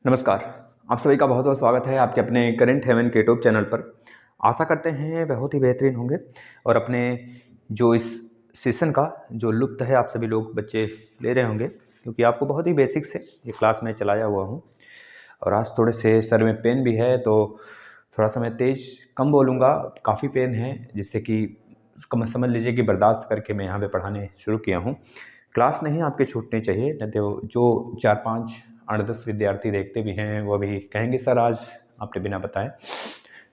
नमस्कार, आप सभी का बहुत बहुत स्वागत है आपके अपने करंट हेवन के यूट्यूब चैनल पर। आशा करते हैं बहुत ही बेहतरीन होंगे और अपने जो इस सेशन का जो लुत्फ़ है आप सभी लोग बच्चे ले रहे होंगे, क्योंकि आपको बहुत ही बेसिक से ये क्लास में चलाया हुआ हूँ। और आज थोड़े से सर में पेन भी है, तो थोड़ा सा मैं तेज़ कम बोलूँगा, काफ़ी पेन है, जिससे कि समझ लीजिए कि बर्दाश्त करके मैं यहाँ पे पढ़ाने शुरू किया हूँ। क्लास नहीं आपके छूटनी चाहिए, नहीं तो जो 4-5 8-10 विद्यार्थी देखते भी हैं वो भी कहेंगे सर आज आपने बिना बताए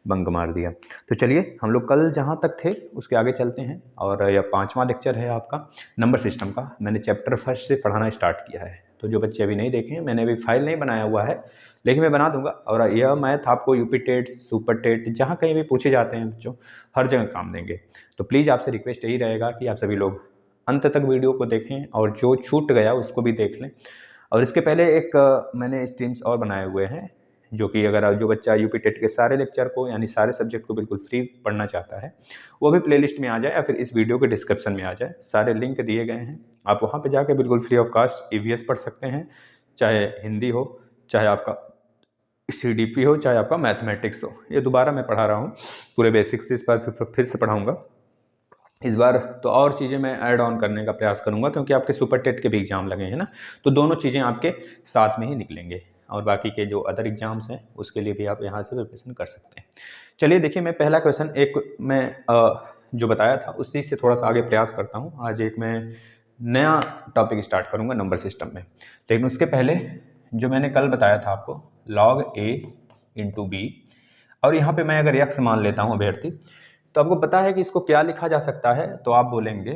बंक मार दिया। तो चलिए हम लोग कल जहाँ तक थे उसके आगे चलते हैं। और यह 5वां लेक्चर है आपका नंबर सिस्टम का। मैंने चैप्टर फर्स्ट से पढ़ाना स्टार्ट किया है, तो जो बच्चे अभी नहीं देखे हैं, मैंने अभी फाइल नहीं बनाया हुआ है, लेकिन मैं बना दूंगा। और यह मैथ आपको यूपी टेट, सुपर टेट, जहाँ कहीं भी पूछे जाते हैं बच्चों, हर जगह काम देंगे। तो प्लीज़ आपसे रिक्वेस्ट यही रहेगा कि आप सभी लोग अंत तक वीडियो को देखें और जो छूट गया उसको भी देख लें। और इसके पहले एक मैंने स्ट्रीम्स और बनाए हुए हैं, जो कि अगर जो बच्चा यूपी टेट के सारे लेक्चर को यानी सारे सब्जेक्ट को बिल्कुल फ्री पढ़ना चाहता है, वो भी प्लेलिस्ट में आ जाए या फिर इस वीडियो के डिस्क्रिप्शन में आ जाए। सारे लिंक दिए गए हैं, आप वहाँ पे जाके बिल्कुल फ्री ऑफ कास्ट ईवीएस पढ़ सकते हैं, चाहे हिंदी हो, चाहे आपका सीडीपी हो, चाहे आपका मैथमेटिक्स हो। ये दोबारा मैं पढ़ा रहा हूँ पूरे बेसिक से, इस बार फिर से पढ़ाऊँगा। इस बार तो और चीज़ें मैं ऐड ऑन करने का प्रयास करूंगा, क्योंकि आपके सुपर टेट के भी एग्ज़ाम लगे हैं ना, तो दोनों चीज़ें आपके साथ में ही निकलेंगे। और बाकी के जो अदर एग्ज़ाम्स हैं उसके लिए भी आप यहाँ से प्रिपरेशन कर सकते हैं। चलिए देखिए, मैं पहला क्वेश्चन एक मैं जो बताया था उसी से थोड़ा सा आगे प्रयास करता हूँ। आज एक मैं नया टॉपिक स्टार्ट करूँगा नंबर सिस्टम में, लेकिन उसके पहले जो मैंने कल बताया था आपको log a इंटू बी, और यहाँ पे मैं अगर यक्स मान लेता हूँ अभ्यर्थी, तो आपको पता है कि इसको क्या लिखा जा सकता है। तो आप बोलेंगे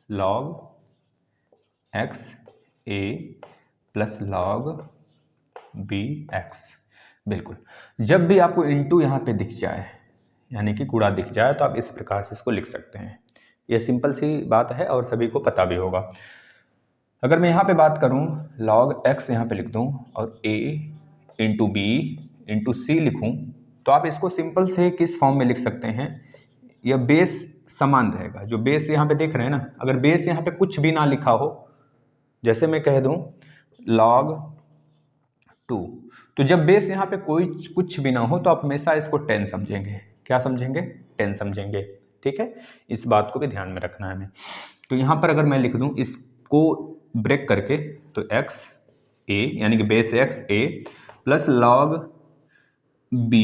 log x a plus log b x। बिल्कुल, जब भी आपको इंटू यहाँ पे दिख जाए यानी कि गुणा दिख जाए, तो आप इस प्रकार से इसको लिख सकते हैं। यह सिंपल सी बात है और सभी को पता भी होगा। अगर मैं यहाँ पे बात करूँ, log x यहाँ पे लिख दूँ और a इंटू बी इंटू सी लिखूँ, तो आप इसको सिंपल से किस फॉर्म में लिख सकते हैं। यह बेस समान रहेगा, जो बेस यहाँ पे देख रहे हैं ना, अगर बेस यहाँ पे कुछ भी ना लिखा हो, जैसे मैं कह दूँ log 2, तो जब बेस यहाँ पे कोई कुछ भी ना हो तो आप हमेशा इसको 10 समझेंगे। क्या समझेंगे? 10 समझेंगे। ठीक है, इस बात को भी ध्यान में रखना है हमें। तो यहाँ पर अगर मैं लिख दूँ इसको ब्रेक करके, तो x a यानी कि base x a plus log b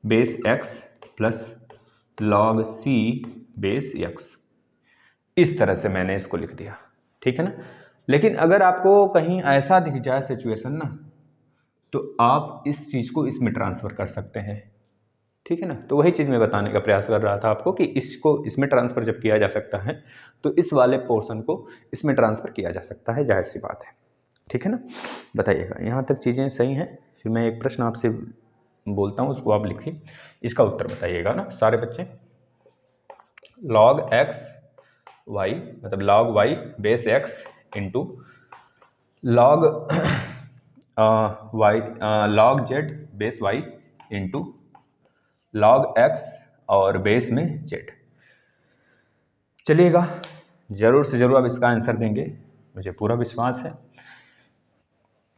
base x plus log c base x, इस तरह से मैंने इसको लिख दिया। ठीक है ना। लेकिन अगर आपको कहीं ऐसा दिख जाए सिचुएशन ना, तो आप इस चीज़ को इसमें ट्रांसफ़र कर सकते हैं। ठीक है ना, तो वही चीज़ मैं बताने का प्रयास कर रहा था आपको कि इसको इसमें ट्रांसफ़र जब किया जा सकता है, तो इस वाले पोर्शन को इसमें ट्रांसफ़र किया जा सकता है, जाहिर सी बात है। ठीक है ना, बताइएगा यहाँ तक चीज़ें सही हैं। फिर मैं एक प्रश्न आपसे बोलता हूँ, उसको आप लिखिए, इसका उत्तर बताइएगा ना सारे बच्चे। log x y मतलब log y base x into log y log z base y into log x और बेस में z। चलिएगा, ज़रूर से ज़रूर आप इसका आंसर देंगे, मुझे पूरा विश्वास है।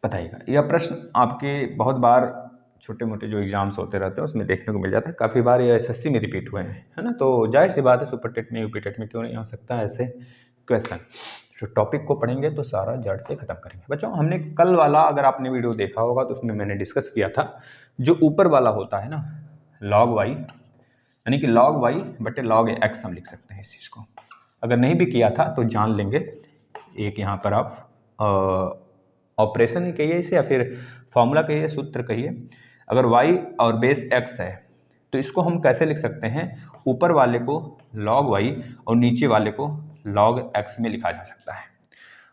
बताइएगा, यह प्रश्न आपके बहुत बार छोटे मोटे जो एग्जाम्स होते रहते हैं उसमें देखने को मिल जाता है, काफ़ी बार ये एसएससी में रिपीट हुए हैं, है ना। तो जाहिर सी बात है सुपर टेट में, यूपी टेट में क्यों नहीं आ सकता ऐसे क्वेश्चन। तो टॉपिक को पढ़ेंगे तो सारा जड़ से खत्म करेंगे। बच्चों, हमने कल वाला अगर आपने वीडियो देखा होगा तो उसमें मैंने डिस्कस किया था, जो ऊपर वाला होता है ना log y, यानी कि log y बटे log x हम लिख सकते हैं इस चीज़ को। अगर नहीं भी किया था तो जान लेंगे, एक यहाँ पर आप ऑपरेशन ही कहिए इसे या फिर फॉर्मूला कहिए, सूत्र कहिए। अगर y और बेस x है तो इसको हम कैसे लिख सकते हैं, ऊपर वाले को log y और नीचे वाले को log x में लिखा जा सकता है।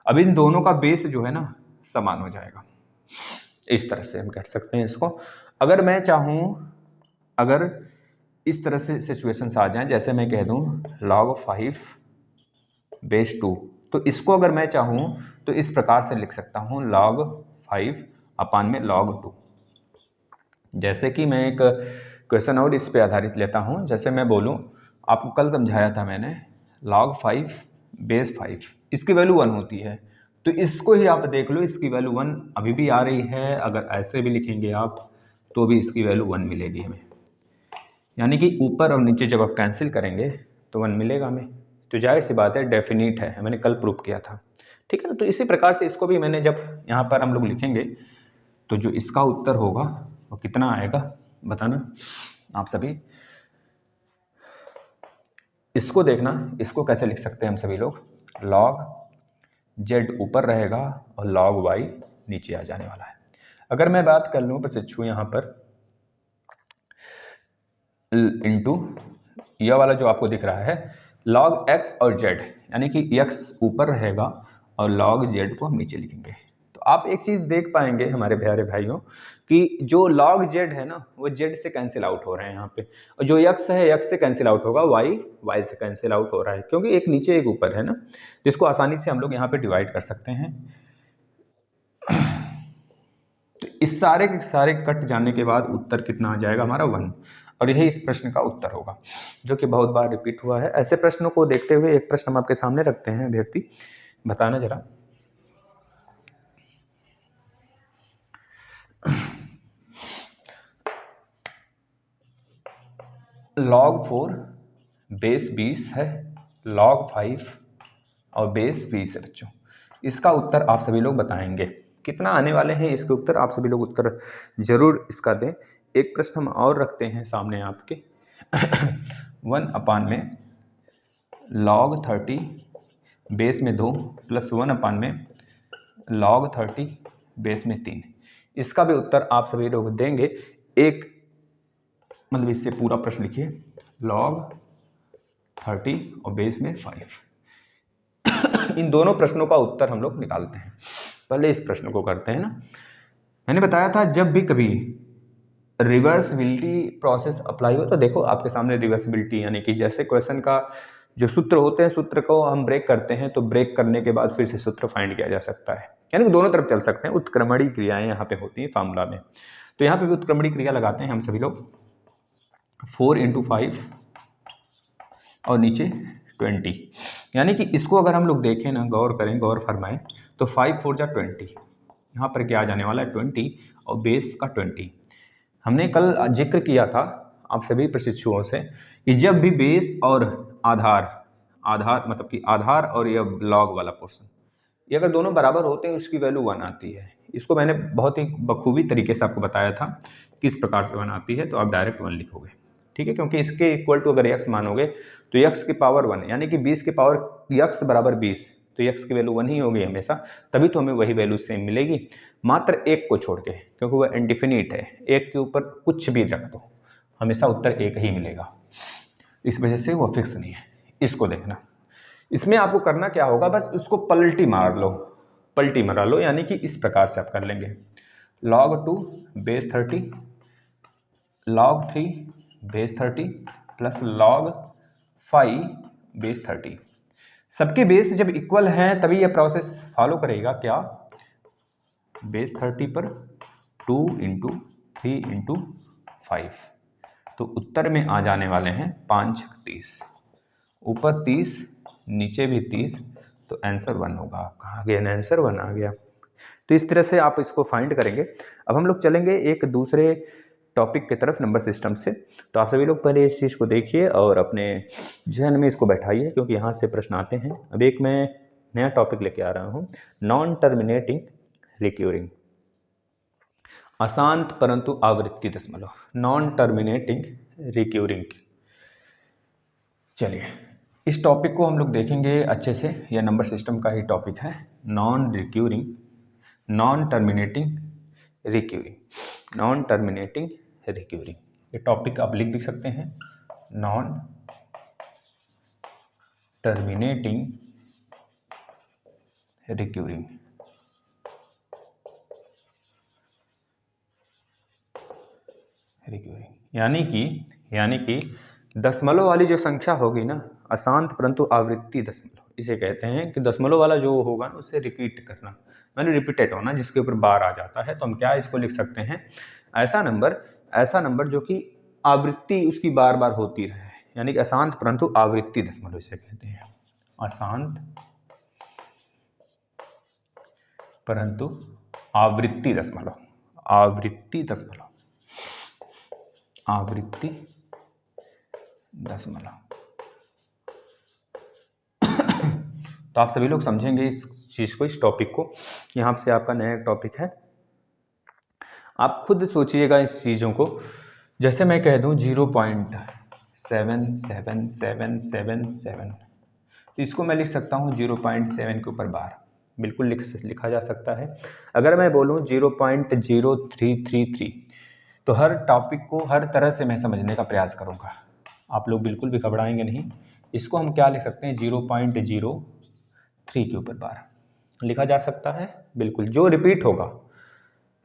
अब इन दोनों का बेस जो है ना समान हो जाएगा, इस तरह से हम कह सकते हैं इसको। अगर मैं चाहूँ, अगर इस तरह से सिचुएशंस आ जाएं, जैसे मैं कह दूँ log 5 बेस 2, तो इसको अगर मैं चाहूँ तो इस प्रकार से लिख सकता हूँ log 5 अपान में log 2। जैसे कि मैं एक क्वेश्चन और इस पे आधारित लेता हूँ, जैसे मैं बोलूँ, आपको कल समझाया था मैंने log 5 बेस 5, इसकी वैल्यू 1 होती है। तो इसको ही आप देख लो, इसकी वैल्यू 1 अभी भी आ रही है। अगर ऐसे भी लिखेंगे आप तो भी इसकी वैल्यू 1 मिलेगी हमें, यानी कि ऊपर और नीचे जब आप कैंसिल करेंगे तो 1 मिलेगा हमें। तो जाहिर सी बात है, डेफिनिट है, मैंने कल प्रूव किया था। ठीक है ना। तो इसी प्रकार से इसको भी मैंने जब यहाँ पर हम लोग लिखेंगे तो जो इसका उत्तर होगा वो कितना आएगा बताना आप सभी। इसको देखना, इसको कैसे लिख सकते हैं हम सभी लोग, log z ऊपर रहेगा और log y नीचे आ जाने वाला है। अगर मैं बात कर लूँ प्रशिक्षु यहाँ पर इंटू यह वाला जो आपको दिख रहा है log x और z, यानी कि x ऊपर रहेगा और log z को हम नीचे लिखेंगे। तो आप एक चीज़ देख पाएंगे हमारे प्यारे भाइयों कि जो log z है ना वो z से कैंसिल आउट हो रहे हैं यहाँ पे, और जो x है x से कैंसिल आउट होगा, y से कैंसिल आउट हो रहा है, क्योंकि एक नीचे एक ऊपर है ना। तो इसको आसानी से हम लोग यहाँ पे डिवाइड कर सकते हैं। तो इस सारे के सारे कट जाने के बाद उत्तर कितना आ जाएगा हमारा 1, और यही इस प्रश्न का उत्तर होगा, जो कि बहुत बार रिपीट हुआ है। ऐसे प्रश्नों को देखते हुए एक प्रश्न हम आपके सामने रखते हैं अभ्यर्थी, बताना जरा। log 4 बेस 20 है, log 5 और बेस 20 है बच्चों। इसका उत्तर आप सभी लोग बताएंगे कितना आने वाले हैं। इसके उत्तर आप सभी लोग उत्तर जरूर इसका दें। एक प्रश्न हम और रखते हैं सामने आपके 1 में log 30 बेस में 2 प्लस 1 में log 30 बेस में 3। इसका भी उत्तर आप सभी लोग देंगे। एक मतलब इससे पूरा प्रश्न लिखिए, log 30 और बेस में 5। इन दोनों प्रश्नों का उत्तर हम लोग निकालते हैं। पहले इस प्रश्न को करते हैं ना। मैंने बताया था जब भी कभी रिवर्सिबिलिटी प्रोसेस अप्लाई हो तो देखो आपके सामने रिवर्सिबिलिटी, यानी कि जैसे क्वेश्चन का जो सूत्र होते हैं, सूत्र को हम ब्रेक करते हैं तो ब्रेक करने के बाद फिर से सूत्र फाइंड किया जा सकता है, यानी कि दोनों तरफ चल सकते हैं। उत्क्रमणीय क्रियाएं यहाँ पे होती हैं फार्मूला में। तो यहाँ पे भी उत्क्रमणीय क्रिया लगाते हैं हम सभी लोग। 4 × 5 और नीचे 20, यानी कि इसको अगर हम लोग देखें ना, गौर करें, गौर फरमाएं तो 5 4 जा 20, यहाँ पर क्या आ जाने वाला है 20 और बेस का 20। हमने कल जिक्र किया था आप सभी प्रशिक्षुओं से कि जब भी बेस और आधार मतलब कि आधार और यह लॉग वाला पोर्शन, ये अगर दोनों बराबर होते हैं उसकी वैल्यू 1 आती है। इसको मैंने बहुत ही बखूबी तरीके से आपको बताया था किस प्रकार से 1 आती है। तो आप डायरेक्ट 1 लिखोगे, ठीक है, क्योंकि इसके इक्वल टू अगर x मानोगे तो x की पावर 1, यानी कि 20 की पावर x बराबर 20, तो x की वैल्यू 1 ही होगी हमेशा, तभी तो हमें वही वैल्यू सेम मिलेगी, मात्र एक को छोड़ के, क्योंकि वह इनडिफिनिट है। एक के ऊपर कुछ भी रख दो हमेशा उत्तर एक ही मिलेगा, इस वजह से वो फिक्स नहीं है। इसको देखना, इसमें आपको करना क्या होगा, बस उसको पलटी मार लो, यानी कि इस प्रकार से आप कर लेंगे। log 2 base 30, log 3 base 30 plus log 5 base 30। सबके बेस जब इक्वल हैं तभी यह प्रोसेस फॉलो करेगा। क्या, बेस 30 पर 2 × 3 × 5, तो उत्तर में आ जाने वाले हैं 5 × 30, ऊपर 30 नीचे भी 30, तो आंसर 1 होगा आपका। आ गया ना, आंसर 1 आ गया। तो इस तरह से आप इसको फाइंड करेंगे। अब हम लोग चलेंगे एक दूसरे टॉपिक की तरफ, नंबर सिस्टम से। तो आप सभी लोग पहले इस चीज़ को देखिए और अपने जहन में इसको बैठाइए, क्योंकि यहाँ से प्रश्न आते हैं। अब एक मैं नया टॉपिक लेके आ रहा हूँ, नॉन टर्मिनेटिंग रिक्यूरिंग, अशांत परंतु आवृत्ति दशमलव, नॉन टर्मिनेटिंग रिक्यूरिंग। चलिए इस टॉपिक को हम लोग देखेंगे अच्छे से। यह नंबर सिस्टम का ही टॉपिक है, नॉन टर्मिनेटिंग रिक्यूरिंग। ये टॉपिक आप लिख भी सकते हैं, नॉन टर्मिनेटिंग रिक्यूरिंग। यानी कि दशमलव वाली जो संख्या होगी ना, अशांत परंतु आवृत्ति दशमलव, इसे कहते हैं कि दशमलव वाला जो होगा ना उसे रिपीट करना, मैंने रिपीटेड होना, जिसके ऊपर बार आ जाता है। तो हम क्या इसको लिख सकते हैं, ऐसा नंबर जो कि आवृत्ति उसकी बार बार होती रहे, यानी कि अशांत परंतु आवृत्ति दशमलव इसे कहते हैं, अशांत परंतु आवृत्ति दशमलव, आवृत्ति दशमलव, आवृत्ति दशमलव। तो आप सभी लोग समझेंगे इस चीज़ को, इस टॉपिक को। यहाँ से आपका नया टॉपिक है, आप खुद सोचिएगा इस चीज़ों को। जैसे मैं कह दूँ 0.77777, तो इसको मैं लिख सकता हूँ 0.7 के ऊपर बार, बिल्कुल लिखा जा सकता है। अगर मैं बोलूँ 0.0333, तो हर टॉपिक को हर तरह से मैं समझने का प्रयास करूँगा, आप लोग बिल्कुल भी घबराएंगे नहीं। इसको हम क्या लिख सकते हैं, 0.03 के ऊपर बार लिखा जा सकता है, बिल्कुल। जो रिपीट होगा,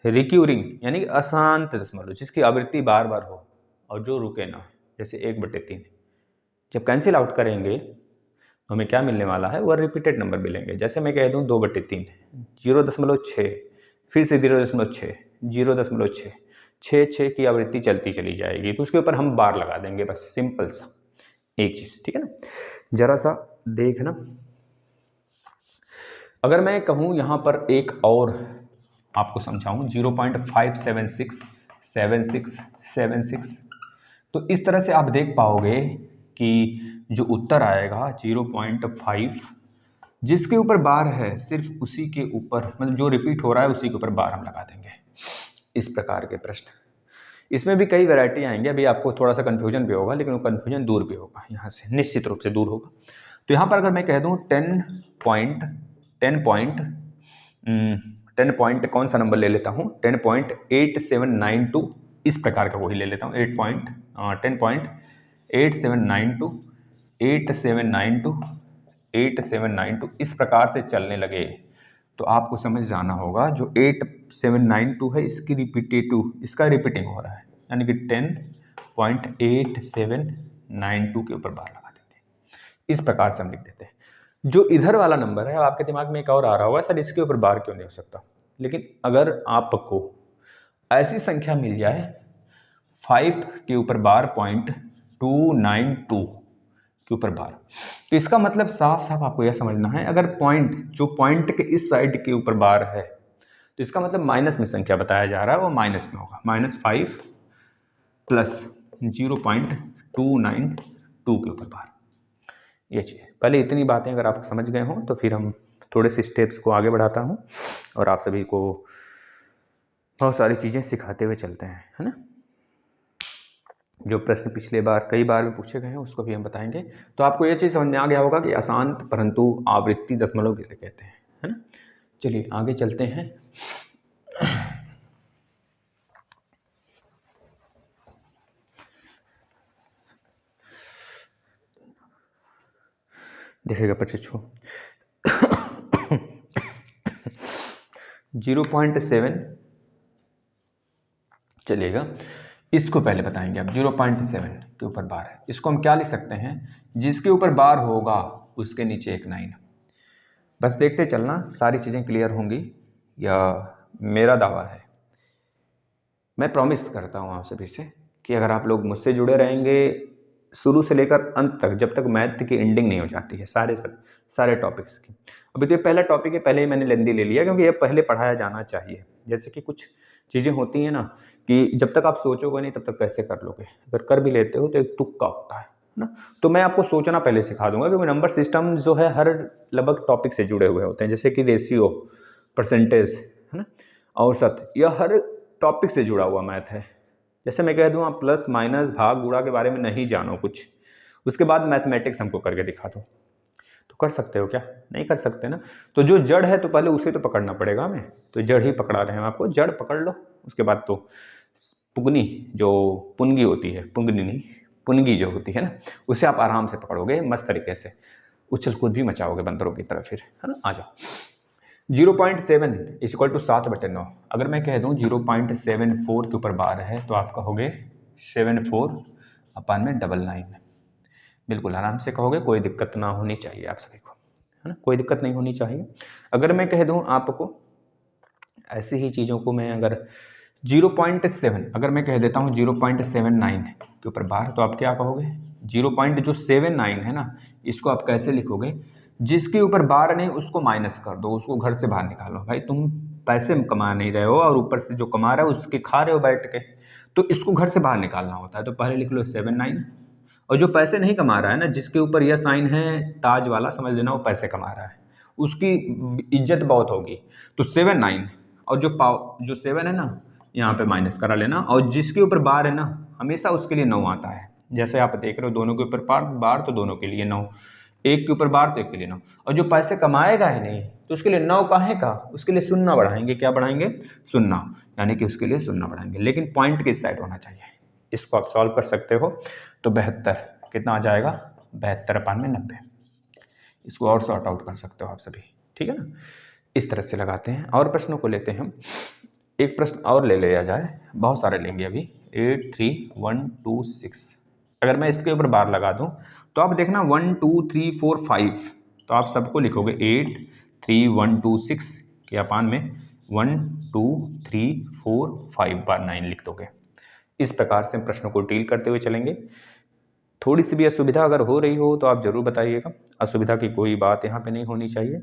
रिक्यूरिंग यानी अशांत दशमलव, जिसकी आवृत्ति बार बार हो और जो रुके ना, जैसे 1/3। जब कैंसिल आउट करेंगे तो हमें क्या मिलने वाला है, वह रिपीटेड नंबर मिलेंगे। जैसे मैं कह दूं 2/3, 0.6, फिर से 0.6, 0.6, 6 की आवृत्ति चलती चली जाएगी, तो उसके ऊपर हम बार लगा देंगे, बस सिंपल सा एक चीज़, ठीक है ना। जरा सा देखना, अगर मैं कहूँ यहाँ पर एक और आपको समझाऊँ 0.5767676, तो इस तरह से आप देख पाओगे कि जो उत्तर आएगा 0.5, जिसके ऊपर बार है सिर्फ उसी के ऊपर, मतलब जो रिपीट हो रहा है उसी के ऊपर बार हम लगा देंगे। इस प्रकार के प्रश्न, इसमें भी कई वैरायटी आएंगे, अभी आपको थोड़ा सा कन्फ्यूजन भी होगा, लेकिन वो कन्फ्यूजन दूर भी होगा, यहाँ से निश्चित रूप से दूर होगा। तो यहाँ पर अगर मैं कह दूँ 10 पॉइंट कौन सा नंबर ले लेता हूँ, 10.8792, इस प्रकार का वही ले लेता हूँ, 10.8792, इस प्रकार से चलने लगे, तो आपको समझ जाना होगा जो 8792 है, इसकी रिपीटेटिव, इसका रिपीटिंग हो रहा है, यानी कि 10.8792 के ऊपर बार लगा देंगे। इस प्रकार से हम लिख देते हैं। जो इधर वाला नंबर है, आपके दिमाग में एक और आ रहा होगा, सर इसके ऊपर बार क्यों नहीं हो सकता, लेकिन अगर आपको ऐसी संख्या मिल जाए 5 के ऊपर बार, 0.292 के ऊपर बार, तो इसका मतलब साफ साफ आपको यह समझना है, अगर जो पॉइंट के इस साइड के ऊपर बार है, तो इसका मतलब माइनस में संख्या बताया जा रहा है, वो माइनस में होगा, -5 प्लस 0.292 के ऊपर बार। ये चीज़, पहले इतनी बातें अगर आप समझ गए हों, तो फिर हम थोड़े से स्टेप्स को आगे बढ़ाता हूँ और आप सभी को बहुत सारी चीज़ें सिखाते हुए चलते हैं, है ना। जो प्रश्न पिछले बार कई बार भी पूछे गए हैं उसको भी हम बताएंगे। तो आपको ये चीज़ समझ में आ गया होगा कि अशांत परंतु आवृत्ति दशमलव किसे कहते हैं, है ना। चलिए आगे चलते हैं। देखिएगा बच्चों 0.7 चलिएगा, इसको पहले बताएंगे। अब 0.7 के ऊपर बार है, इसको हम क्या लिख सकते हैं, जिसके ऊपर बार होगा उसके नीचे एक 9। बस देखते चलना, सारी चीज़ें क्लियर होंगी, या मेरा दावा है, मैं प्रॉमिस करता हूँ आप सभी से कि अगर आप लोग मुझसे जुड़े रहेंगे शुरू से लेकर अंत तक, जब तक मैथ की एंडिंग नहीं हो जाती है सारे टॉपिक्स की। अभी तो ये पहला टॉपिक है, पहले ही मैंने लेंदी ले लिया, क्योंकि ये पहले पढ़ाया जाना चाहिए। जैसे कि कुछ चीज़ें होती हैं ना, कि जब तक आप सोचोगे नहीं तब तक कैसे कर लोगे, अगर कर भी लेते हो तो एक तुक्का होता है ना। तो मैं आपको सोचना पहले सिखा दूंगा, क्योंकि नंबर सिस्टम जो है हर लगभग टॉपिक से जुड़े हुए होते हैं, जैसे कि रेशियो, परसेंटेज, है ना, औसत, यह हर टॉपिक से जुड़ा हुआ मैथ है। जैसे मैं कह दूँ आप प्लस माइनस भाग गुणा के बारे में नहीं जानो कुछ, उसके बाद मैथमेटिक्स हमको करके दिखा दो, तो कर सकते हो क्या, नहीं कर सकते ना। तो जो जड़ है तो पहले उसे तो पकड़ना पड़ेगा हमें, तो जड़ ही पकड़ा रहे हैं आपको, जड़ पकड़ लो, उसके बाद तो पुगनी जो पुनगी होती है, पुंगनी नहीं पुनगी जो होती है ना, उसे आप आराम से पकड़ोगे, मस्त तरीके से उछल कूद भी मचाओगे बंदरों की तरह, फिर है ना। आ जाओ 0.7 = 7/9। अगर मैं कह दूं 0.74 के ऊपर बार है, तो आप कहोगे 74/99, बिल्कुल आराम से कहोगे, कोई दिक्कत ना होनी चाहिए आप सभी को, है ना, कोई दिक्कत नहीं होनी चाहिए। अगर मैं कह दूं आपको ऐसी ही चीज़ों को मैं अगर 0.7, अगर मैं कह देता हूं 0.79 के ऊपर बार, तो आप क्या कहोगे, 0.79 है ना, इसको आप कैसे लिखोगे, जिसके ऊपर बार नहीं उसको माइनस कर दो, उसको घर से बाहर निकालो। भाई तुम पैसे कमा नहीं रहे हो और ऊपर से जो कमा रहे हो उसके खा रहे हो बैठ के, तो इसको घर से बाहर निकालना होता है। तो पहले लिख लो 7 9, और जो पैसे नहीं कमा रहा है ना, जिसके ऊपर यह साइन है ताज वाला, समझ लेना वो पैसे कमा रहा है, उसकी इज्जत बहुत होगी। तो 7 9, और जो 7 है ना यहाँ पे माइनस करा लेना, और जिसके ऊपर बार है ना हमेशा उसके लिए 9 आता है। जैसे आप देख रहे हो दोनों के ऊपर बार तो दोनों के लिए 9, एक के ऊपर बार तो एक के लिए 9, और जो पैसे कमाएगा ही नहीं तो उसके लिए 9 काहे का, उसके लिए शून्य बढ़ाएंगे। क्या बढ़ाएंगे? शून्य, यानी कि उसके लिए शून्य बढ़ाएंगे, लेकिन पॉइंट किस साइड होना चाहिए। इसको आप सॉल्व कर सकते हो। तो 72 कितना आ जाएगा? 72/90। इसको और सॉर्ट आउट कर सकते हो आप सभी, ठीक है ना। इस तरह से लगाते हैं। और प्रश्नों को लेते हैं हम। एक प्रश्न और ले लिया जाए, बहुत सारे लेंगे अभी। 8 3 1 2 6, अगर मैं इसके ऊपर बार लगा दूं तो आप देखना 1 2 3 4 5, तो आप सबको लिखोगे 8 3 1 2 6 के अपान में 1 2 3 4 5 बार 9 लिख दोगे। इस प्रकार से प्रश्नों को डील करते हुए चलेंगे। थोड़ी सी भी असुविधा अगर हो रही हो तो आप जरूर बताइएगा, असुविधा की कोई बात यहाँ पे नहीं होनी चाहिए।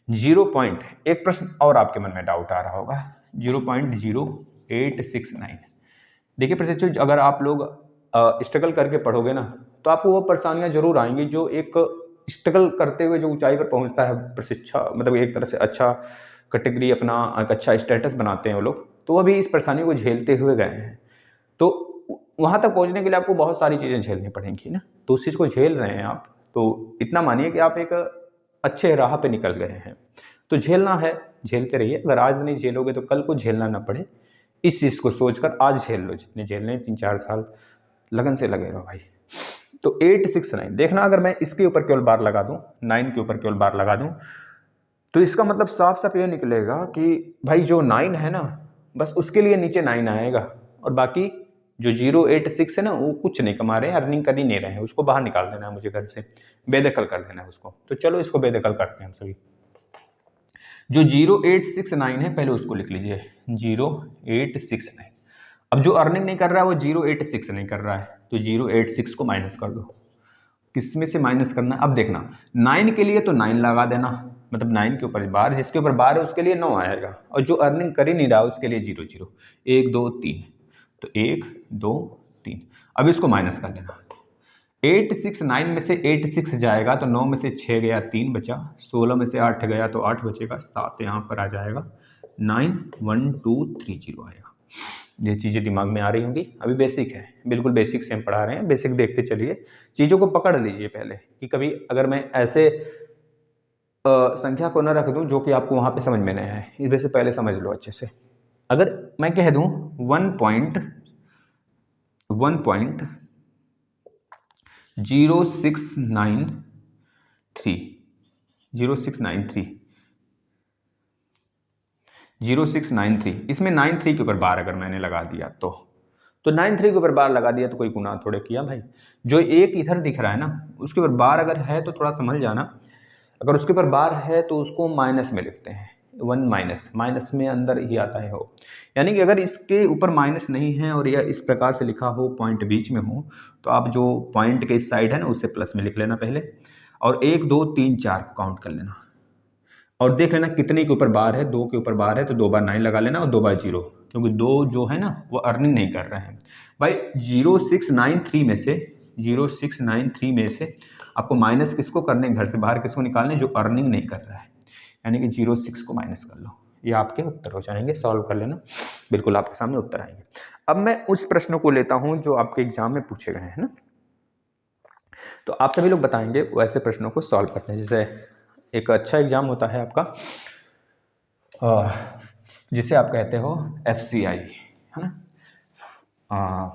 0 पॉइंट, एक प्रश्न और आपके मन में डाउट आ रहा होगा, 0.0869। देखिए प्रशिक्षु, अगर आप लोग स्ट्रगल करके पढ़ोगे ना तो आपको वो परेशानियां जरूर आएंगी जो एक स्ट्रगल करते हुए जो ऊंचाई पर पहुंचता है प्रशिक्षा, मतलब एक तरह से अच्छा कैटेगरी, अपना एक अच्छा स्टेटस बनाते हैं वो लोग, तो वो भी इस परेशानियों को झेलते हुए गए हैं। तो वहां तक पहुंचने के लिए आपको बहुत सारी चीज़ें झेलनी पड़ेंगी ना, तो उस चीज़ को झेल रहे हैं आप, तो इतना मानिए कि आप एक अच्छे राह पे निकल गए हैं। तो झेलना है, झेलते रहिए। अगर आज नहीं झेलोगे तो कल को झेलना ना पड़े, इस चीज़ को सोचकर आज झेल लो, जितने झेलने 3-4 साल लगन से लगे रहो भाई। तो 869 देखना, अगर मैं इसके ऊपर केवल बार लगा दूं, 9 के ऊपर केवल बार लगा दूं, तो इसका मतलब साफ साफ ये निकलेगा कि भाई जो 9 है ना बस उसके लिए नीचे 9 आएगा, और बाकी जो 086 है ना वो कुछ नहीं कमा रहे हैं, अर्निंग कर ही नहीं रहे हैं, उसको बाहर निकाल देना है मुझे, घर से बेदखल कर देना है उसको। तो चलो इसको बेदखल करते हैं हम सभी। जो 0869 है पहले उसको लिख लीजिए, 0869। अब जो अर्निंग नहीं कर रहा है वो 086 नहीं कर रहा है, तो 086 को माइनस कर दो। किसमें से माइनस करना है? अब देखना 9 के लिए तो 9 लगा देना, मतलब 9 के ऊपर बार, जिसके ऊपर बार है उसके लिए 9 आएगा, और जो अर्निंग कर ही नहीं रहा उसके लिए 0 0, 1 2 3, तो 1 2 3। अब इसको माइनस कर लेना। 869 में से 86 जाएगा तो 9 में से 6 गया, 3 बचा, 16 में से 8 गया तो 8 बचेगा, 7 यहाँ पर आ जाएगा, 9 1 2 3 0 आएगा। ये चीज़ें दिमाग में आ रही होंगी। अभी बेसिक है, बिल्कुल बेसिक से हम पढ़ा रहे हैं, बेसिक देखते चलिए, चीज़ों को पकड़ लीजिए पहले, कि कभी अगर मैं ऐसे संख्या को न रख दूं जो कि आपको वहाँ पे समझ में नहीं है, इस वजह से पहले समझ लो अच्छे से। अगर मैं कह दूं 1.0693, इसमें 93 के ऊपर बार अगर मैंने लगा दिया तो 93 के ऊपर बार लगा दिया तो कोई गुनाह थोड़े किया भाई। जो एक इधर दिख रहा है ना उसके ऊपर बार अगर है तो थोड़ा समझ जाना, अगर उसके ऊपर बार है तो उसको माइनस में लिखते हैं, 1 माइनस, माइनस में अंदर ही आता है हो, यानी कि अगर इसके ऊपर माइनस नहीं है और यह इस प्रकार से लिखा हो, पॉइंट बीच में हो, तो आप जो पॉइंट के इस साइड है ना उसे प्लस में लिख लेना पहले, और 1 2 3 4 काउंट कर लेना, और देख लेना कितने के ऊपर बार है। 2 के ऊपर बार है तो 2 बार 9 लगा लेना, और 2 बार 0, क्योंकि 2 जो है ना वो अर्निंग नहीं कर रहे हैं भाई। 0693 में से आपको माइनस किसको करने, घर से बाहर किसको निकालने, जो अर्निंग नहीं कर रहा है, यानी कि 06 को माइनस कर लो, ये आपके उत्तर हो जाएंगे। सॉल्व कर लेना, बिल्कुल आपके सामने उत्तर आएंगे। अब मैं उस प्रश्न को लेता हूं जो आपके एग्जाम में पूछे गए हैं ना, तो आप सभी लोग बताएंगे वैसे प्रश्नों को सॉल्व करते हैं। जैसे एक अच्छा एग्जाम होता है आपका जिसे आप कहते हो FCI, है ना,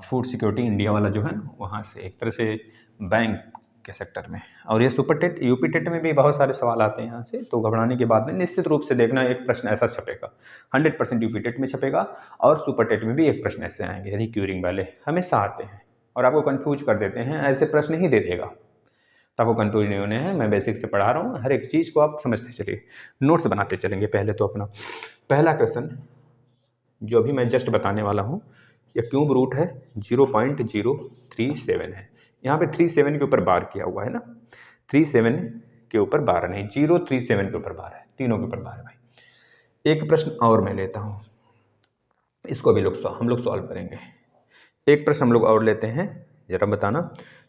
फूड सिक्योरिटी इंडिया वाला जो है ना, वहाँ से एक तरह से बैंक के सेक्टर में, और ये सुपर टेट यूपी टेट में भी बहुत सारे सवाल आते हैं यहाँ से, तो घबराने की बात नहीं। निश्चित रूप से देखना एक प्रश्न ऐसा छपेगा, 100% यूपी टेट में छपेगा, और सुपर टेट में भी एक प्रश्न ऐसे आएंगे, रिक्यूरिंग वाले हमेशा आते हैं और आपको कन्फ्यूज कर देते हैं, ऐसे प्रश्न ही दे देगा, तो आपको कंफ्यूज नहीं होने हैं। मैं बेसिक से पढ़ा रहा हूँ, हर एक चीज़ को आप समझते चलिए, नोट्स बनाते चलेंगे। पहले तो अपना पहला क्वेश्चन जो अभी मैं जस्ट बताने वाला हूँ, यह क्यूब रूट है 0.037 है। यहाँ पे 37 के ऊपर बार किया हुआ है ना, 37 के ऊपर बार नहीं, 037 के ऊपर बार है, तीनों के ऊपर बार है भाई। एक प्रश्न और मैं लेता हूँ, इसको भी हम लोग सॉल्व करेंगे। एक प्रश्न हम लोग और लेते हैं, जरा बताना।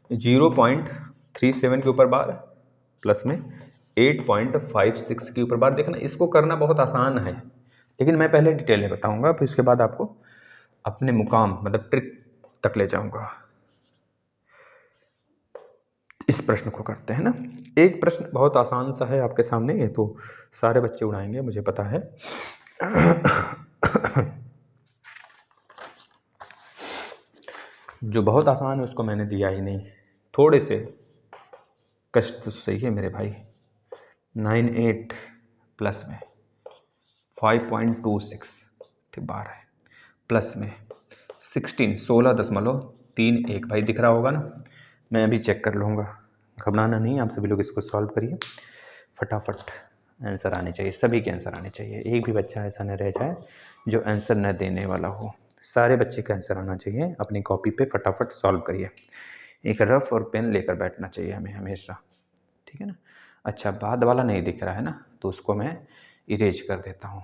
0.37 के ऊपर बार प्लस में 8.56 के ऊपर बार। देखना इसको करना बहुत आसान है, लेकिन मैं पहले डिटेल में बताऊंगा, फिर इसके बाद आपको अपने मुकाम मतलब ट्रिक तक ले जाऊंगा। इस प्रश्न को करते हैं ना। एक प्रश्न बहुत आसान सा है आपके सामने, ये तो सारे बच्चे उड़ाएंगे मुझे पता है। जो बहुत आसान है उसको मैंने दिया ही नहीं, थोड़े से कष्ट तो सही है मेरे भाई। 98 प्लस में 5.26 ठीक बार है, प्लस में 16.31 भाई दिख रहा होगा ना, मैं अभी चेक कर लूँगा, घबराना नहीं। आप सभी लोग इसको सॉल्व करिए, फटाफट आंसर आने चाहिए, सभी के आंसर आने चाहिए। एक भी बच्चा ऐसा न रह जाए जो आंसर न देने वाला हो, सारे बच्चे का आंसर आना चाहिए। अपनी कॉपी पे फटाफट सॉल्व करिए, एक रफ और पेन लेकर बैठना चाहिए हमें हमेशा, ठीक है ना। अच्छा, बाद वाला नहीं दिख रहा है ना, तो उसको मैं इरेज कर देता हूँ,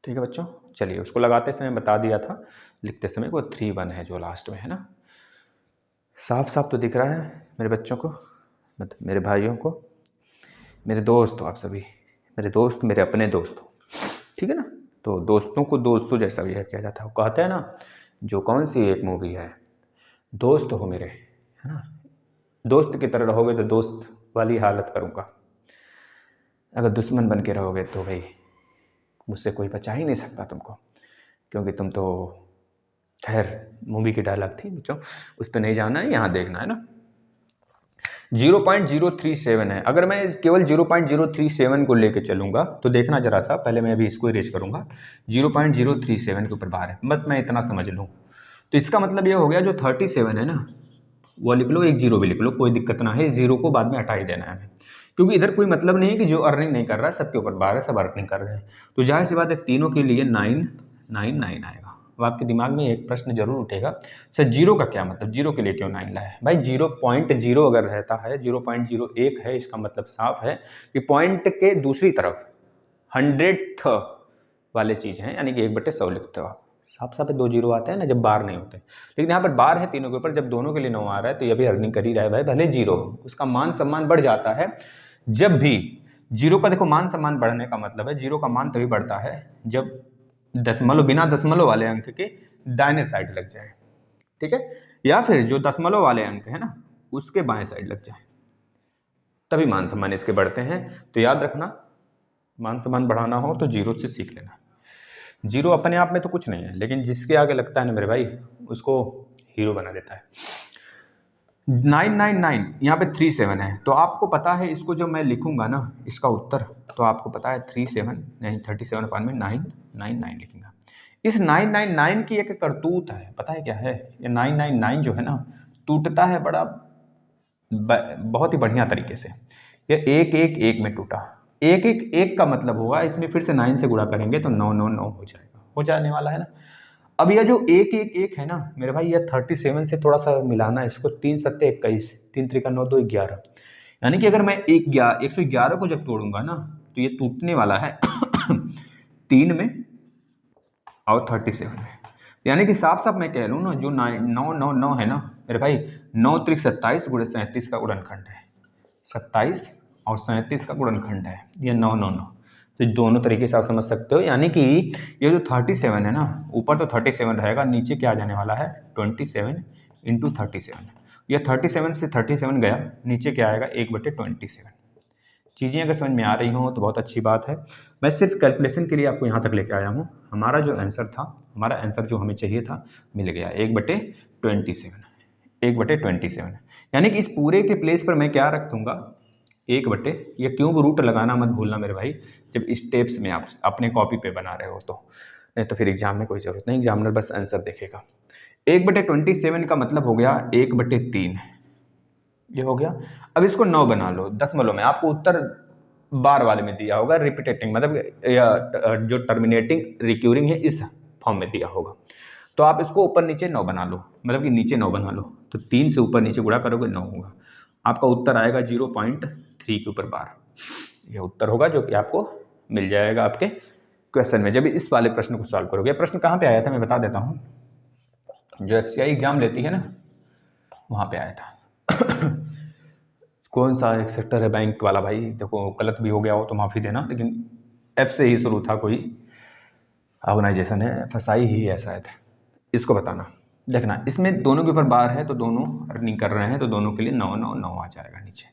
ठीक है बच्चों। चलिए, उसको लगाते समय बता दिया था, लिखते समय वो 3-1 है जो लास्ट में है ना। साफ साफ तो दिख रहा है मेरे बच्चों को, मतलब मेरे भाइयों को, मेरे दोस्त हो आप सभी, मेरे दोस्त, मेरे अपने दोस्त हो, ठीक है ना। तो दोस्तों को दोस्तों जैसा भी है किया जाता है। वो कहते हैं ना, जो कौन सी एक मूवी है, दोस्त हो मेरे, है ना, दोस्त की तरह रहोगे तो दोस्त वाली हालत करूँगा, अगर दुश्मन बन के रहोगे तो भाई मुझसे कोई बचा ही नहीं सकता तुमको, क्योंकि तुम तो, खैर मूवी की डायलॉग थी बच्चों, उस पर नहीं जाना है, यहाँ देखना है ना। 0.037 है। अगर मैं केवल 0.037 को लेके चलूँगा तो देखना जरा सा, पहले मैं अभी इसको इरेज करूँगा। 0.037 के ऊपर बार है, बस मैं इतना समझ लूँ तो इसका मतलब ये हो गया, जो 37 है ना वो लिख लो, एक जीरो भी लिख लो, कोई दिक्कत ना है, जीरो को बाद में हटा ही देना है हमें, क्योंकि इधर कोई मतलब नहीं है कि जो अर्निंग नहीं कर रहा है सबके ऊपर बार है, सब अर्निंग कर रहे हैं। तो जाहिर सी बात है तीनों के लिए 999 आएगा। अब आपके दिमाग में एक प्रश्न जरूर उठेगा, सर जीरो का क्या मतलब, जीरो के लिए क्यों 9 लाए भाई। 0.0 अगर रहता है, 0.01 है, इसका मतलब साफ है कि पॉइंट के दूसरी तरफ 100th वाले चीज़ हैं, यानी कि 1/100 लिखते हो आप, साफ साफ 2 जीरो आते हैं ना जब बार नहीं होते, लेकिन यहाँ पर बार है तीनों के ऊपर, जब दोनों के लिए 9 आ रहा है तो ये भी अर्निंग कर ही रहा है भाई, भले जीरो हो, उसका मान सम्मान बढ़ जाता है। जब भी जीरो का, देखो मान सम्मान बढ़ने का मतलब है, जीरो का मान तभी बढ़ता है जब दशमलव, बिना दशमलव वाले अंक के दाहिने साइड लग जाए, ठीक है, या फिर जो दशमलव वाले अंक है ना उसके बाएं साइड लग जाए, तभी मान सम्मान इसके बढ़ते हैं। तो याद रखना, मान सम्मान बढ़ाना हो तो जीरो से सीख लेना। जीरो अपने आप में तो कुछ नहीं है, लेकिन जिसके आगे लगता है ना मेरे भाई, उसको हीरो बना देता है। 999 यहाँ पे 37 है, तो आपको पता है इसको जब मैं लिखूंगा ना इसका उत्तर, तो आपको पता है 37 नहीं 37 पान में 999 लिखूंगा। इस 999 की एक करतूत है, पता है क्या है, ये 999 जो है ना टूटता है बड़ा बहुत ही बढ़िया तरीके से। ये 111 में टूटा, 111 का मतलब होगा इसमें फिर से 9 से गुणा करेंगे तो 999 हो जाएगा, हो जाने वाला है ना। अब यह जो 111 है ना मेरे भाई, यह 37 से थोड़ा सा मिलाना है इसको, 3 सत्ते 21, 3 त्रिका 9 2 11, यानी कि अगर मैं 111 को जब तोड़ूंगा ना तो ये टूटने वाला है 3 में और 37 में, यानी कि साफ साफ मैं कह लूँ ना, जो 999 है ना मेरे भाई, 9 त्रिक 27 गुणे 37 का गुणनखंड है, 27 और 37 का गुणनखंड है ये 999। तो दोनों तरीके से आप समझ सकते हो, यानी कि ये जो 37 है ना, ऊपर तो 37 रहेगा, नीचे क्या आ जाने वाला है 27 इंटू 37। यह 37 से 37 गया, नीचे क्या आएगा 1/27। चीज़ें अगर समझ में आ रही हों तो बहुत अच्छी बात है। मैं सिर्फ कैलकुलेशन के लिए आपको यहाँ तक लेके आया हूँ। हमारा जो आंसर था, हमारा आंसर जो हमें चाहिए था मिल गया 1/27, 1/27, यानी कि इस पूरे के प्लेस पर मैं क्या रख दूँगा 1/, ये क्यूब रूट लगाना मत भूलना मेरे भाई, जब स्टेप्स में आप अपने कॉपी पे बना रहे हो तो, नहीं तो फिर एग्जाम में कोई ज़रूरत नहीं, एग्जामिनर बस आंसर देखेगा। 1/27 का मतलब हो गया 1/3, ये हो गया। अब इसको 9 बना लो दशमलव में, आपको उत्तर बार वाले में दिया होगा, रिपीटेटिंग मतलब जो टर्मिनेटिंग रिक्यूरिंग है इस फॉर्म में दिया होगा, तो आप इसको ऊपर नीचे 9 बना लो, मतलब कि नीचे 9 बना लो, तो 3 से ऊपर नीचे गुणा करोगे 9 होगा, आपका उत्तर आएगा 0.3 के ऊपर बार। ये उत्तर होगा जो कि आपको मिल जाएगा आपके क्वेश्चन में जब इस वाले प्रश्न को सॉल्व करोगे। प्रश्न कहाँ पे आया था मैं बता देता हूँ, जो FCI एग्जाम लेती है ना वहाँ पे आया था। कौन सा एक सेक्टर है बैंक वाला भाई, देखो गलत भी हो गया हो तो माफ़ी देना, लेकिन F से ही शुरू था, कोई ऑर्गेनाइजेशन है, FSI ही है शायद, इसको बताना। देखना इसमें दोनों के ऊपर बार है तो दोनों अर्निंग कर रहे हैं तो दोनों के लिए 9 9 9 आ जाएगा नीचे।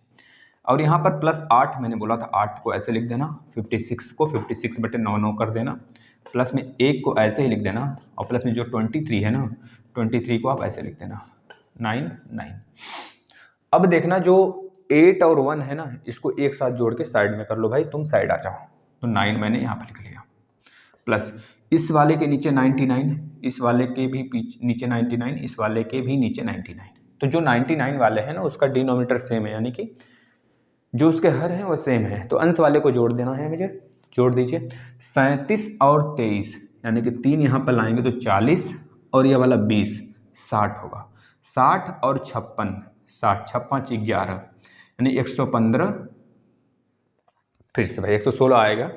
और यहाँ पर +8 मैंने बोला था, 8 को ऐसे लिख देना, 56 को 56/9 9 कर देना, प्लस में 1 को ऐसे ही लिख देना, और प्लस में जो 23 है ना 23 को आप ऐसे लिख देना 9 9। अब देखना जो 8 और 1 है ना इसको एक साथ जोड़ के साइड में कर लो भाई, तुम साइड आ जाओ, तो 9 मैंने यहाँ पर लिख लिया, प्लस इस वाले के नीचे 99, इस वाले के भी नीचे 99, इस वाले के भी नीचे 99। तो जो 99 वाले हैं ना उसका डिनोमिनेटर सेम है, यानी कि जो उसके हर हैं वो सेम है, तो अंश वाले को जोड़ देना है मुझे, जोड़ दीजिए 37 और 23, यानी कि 3 यहाँ पर लाएंगे तो 40 और ये वाला 20 60 होगा, 60 और 56 60 56 11 यानी 115, फिर से भाई 116 आएगा।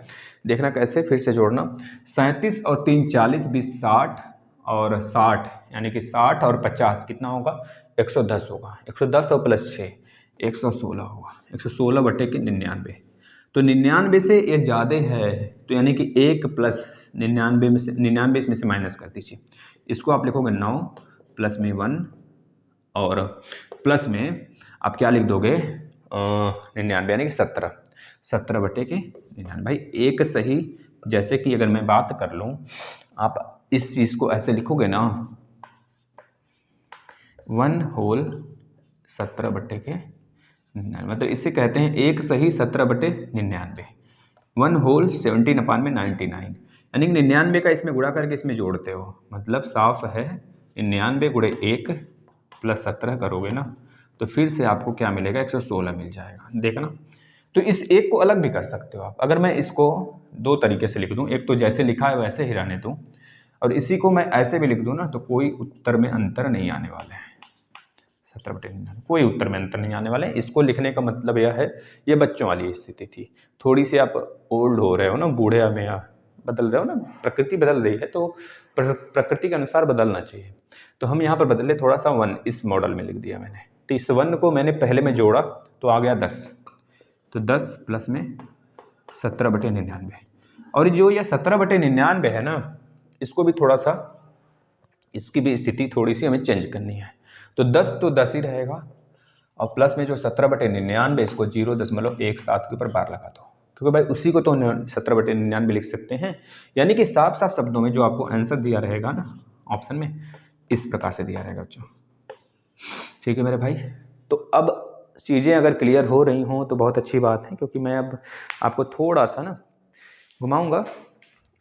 देखना कैसे, फिर से जोड़ना 37 और 3 40 20 60 और 60 यानी कि 60 और 50 कितना होगा 110 होगा, 110 और +6 116 होगा, 116/99। तो 99 से ये ज़्यादा है तो यानी कि 1 + 99 में से 99 इसमें से माइनस कर दीजिए, इसको आप लिखोगे 9 प्लस में 1 और प्लस में आप क्या लिख दोगे 99 यानी कि 17/99। भाई एक सही, जैसे कि अगर मैं बात कर लूँ आप इस चीज़ को ऐसे लिखोगे ना 1 होल 17/99, मतलब इसे कहते हैं एक सही 17/99, 1 होल 17/99, यानी कि 99 का इसमें गुणा करके इसमें जोड़ते हो, मतलब साफ है 99 × 1 + 17 करोगे ना तो फिर से आपको क्या मिलेगा 116 मिल जाएगा। देखना तो इस एक को अलग भी कर सकते हो आप, अगर मैं इसको 2 तरीके से लिख दूं, एक तो जैसे लिखा है वैसे ही रहने दूं और इसी को मैं ऐसे भी लिख दूं ना तो कोई उत्तर में अंतर नहीं आने वाला है, 17/99 कोई उत्तर में अंतर नहीं आने वाला है। इसको लिखने का मतलब यह है, ये बच्चों वाली स्थिति थी, थोड़ी सी आप ओल्ड हो रहे हो ना, बूढ़े में बदल रहे हो ना, प्रकृति बदल रही है तो प्रकृति के अनुसार बदलना चाहिए, तो हम यहाँ पर बदले थोड़ा सा 1 इस मॉडल में लिख दिया मैंने, तो इस 1 को मैंने पहले में जोड़ा तो आ गया 10, तो 10 प्लस में 17/99, और जो यह 17/99 है ना इसको भी थोड़ा सा, इसकी भी स्थिति थोड़ी सी हमें चेंज करनी है, तो 10 तो 10 ही रहेगा और प्लस में जो 17/99 इसको 0.17 के ऊपर बार लगा दो, क्योंकि भाई उसी को तो 17/99 लिख सकते हैं, यानी कि साफ साफ शब्दों में जो आपको आंसर दिया रहेगा ना ऑप्शन में इस प्रकार से दिया रहेगा बच्चों। ठीक है मेरे भाई, तो अब चीज़ें अगर क्लियर हो रही हों तो बहुत अच्छी बात है, क्योंकि मैं अब आपको थोड़ा सा ना घुमाऊंगा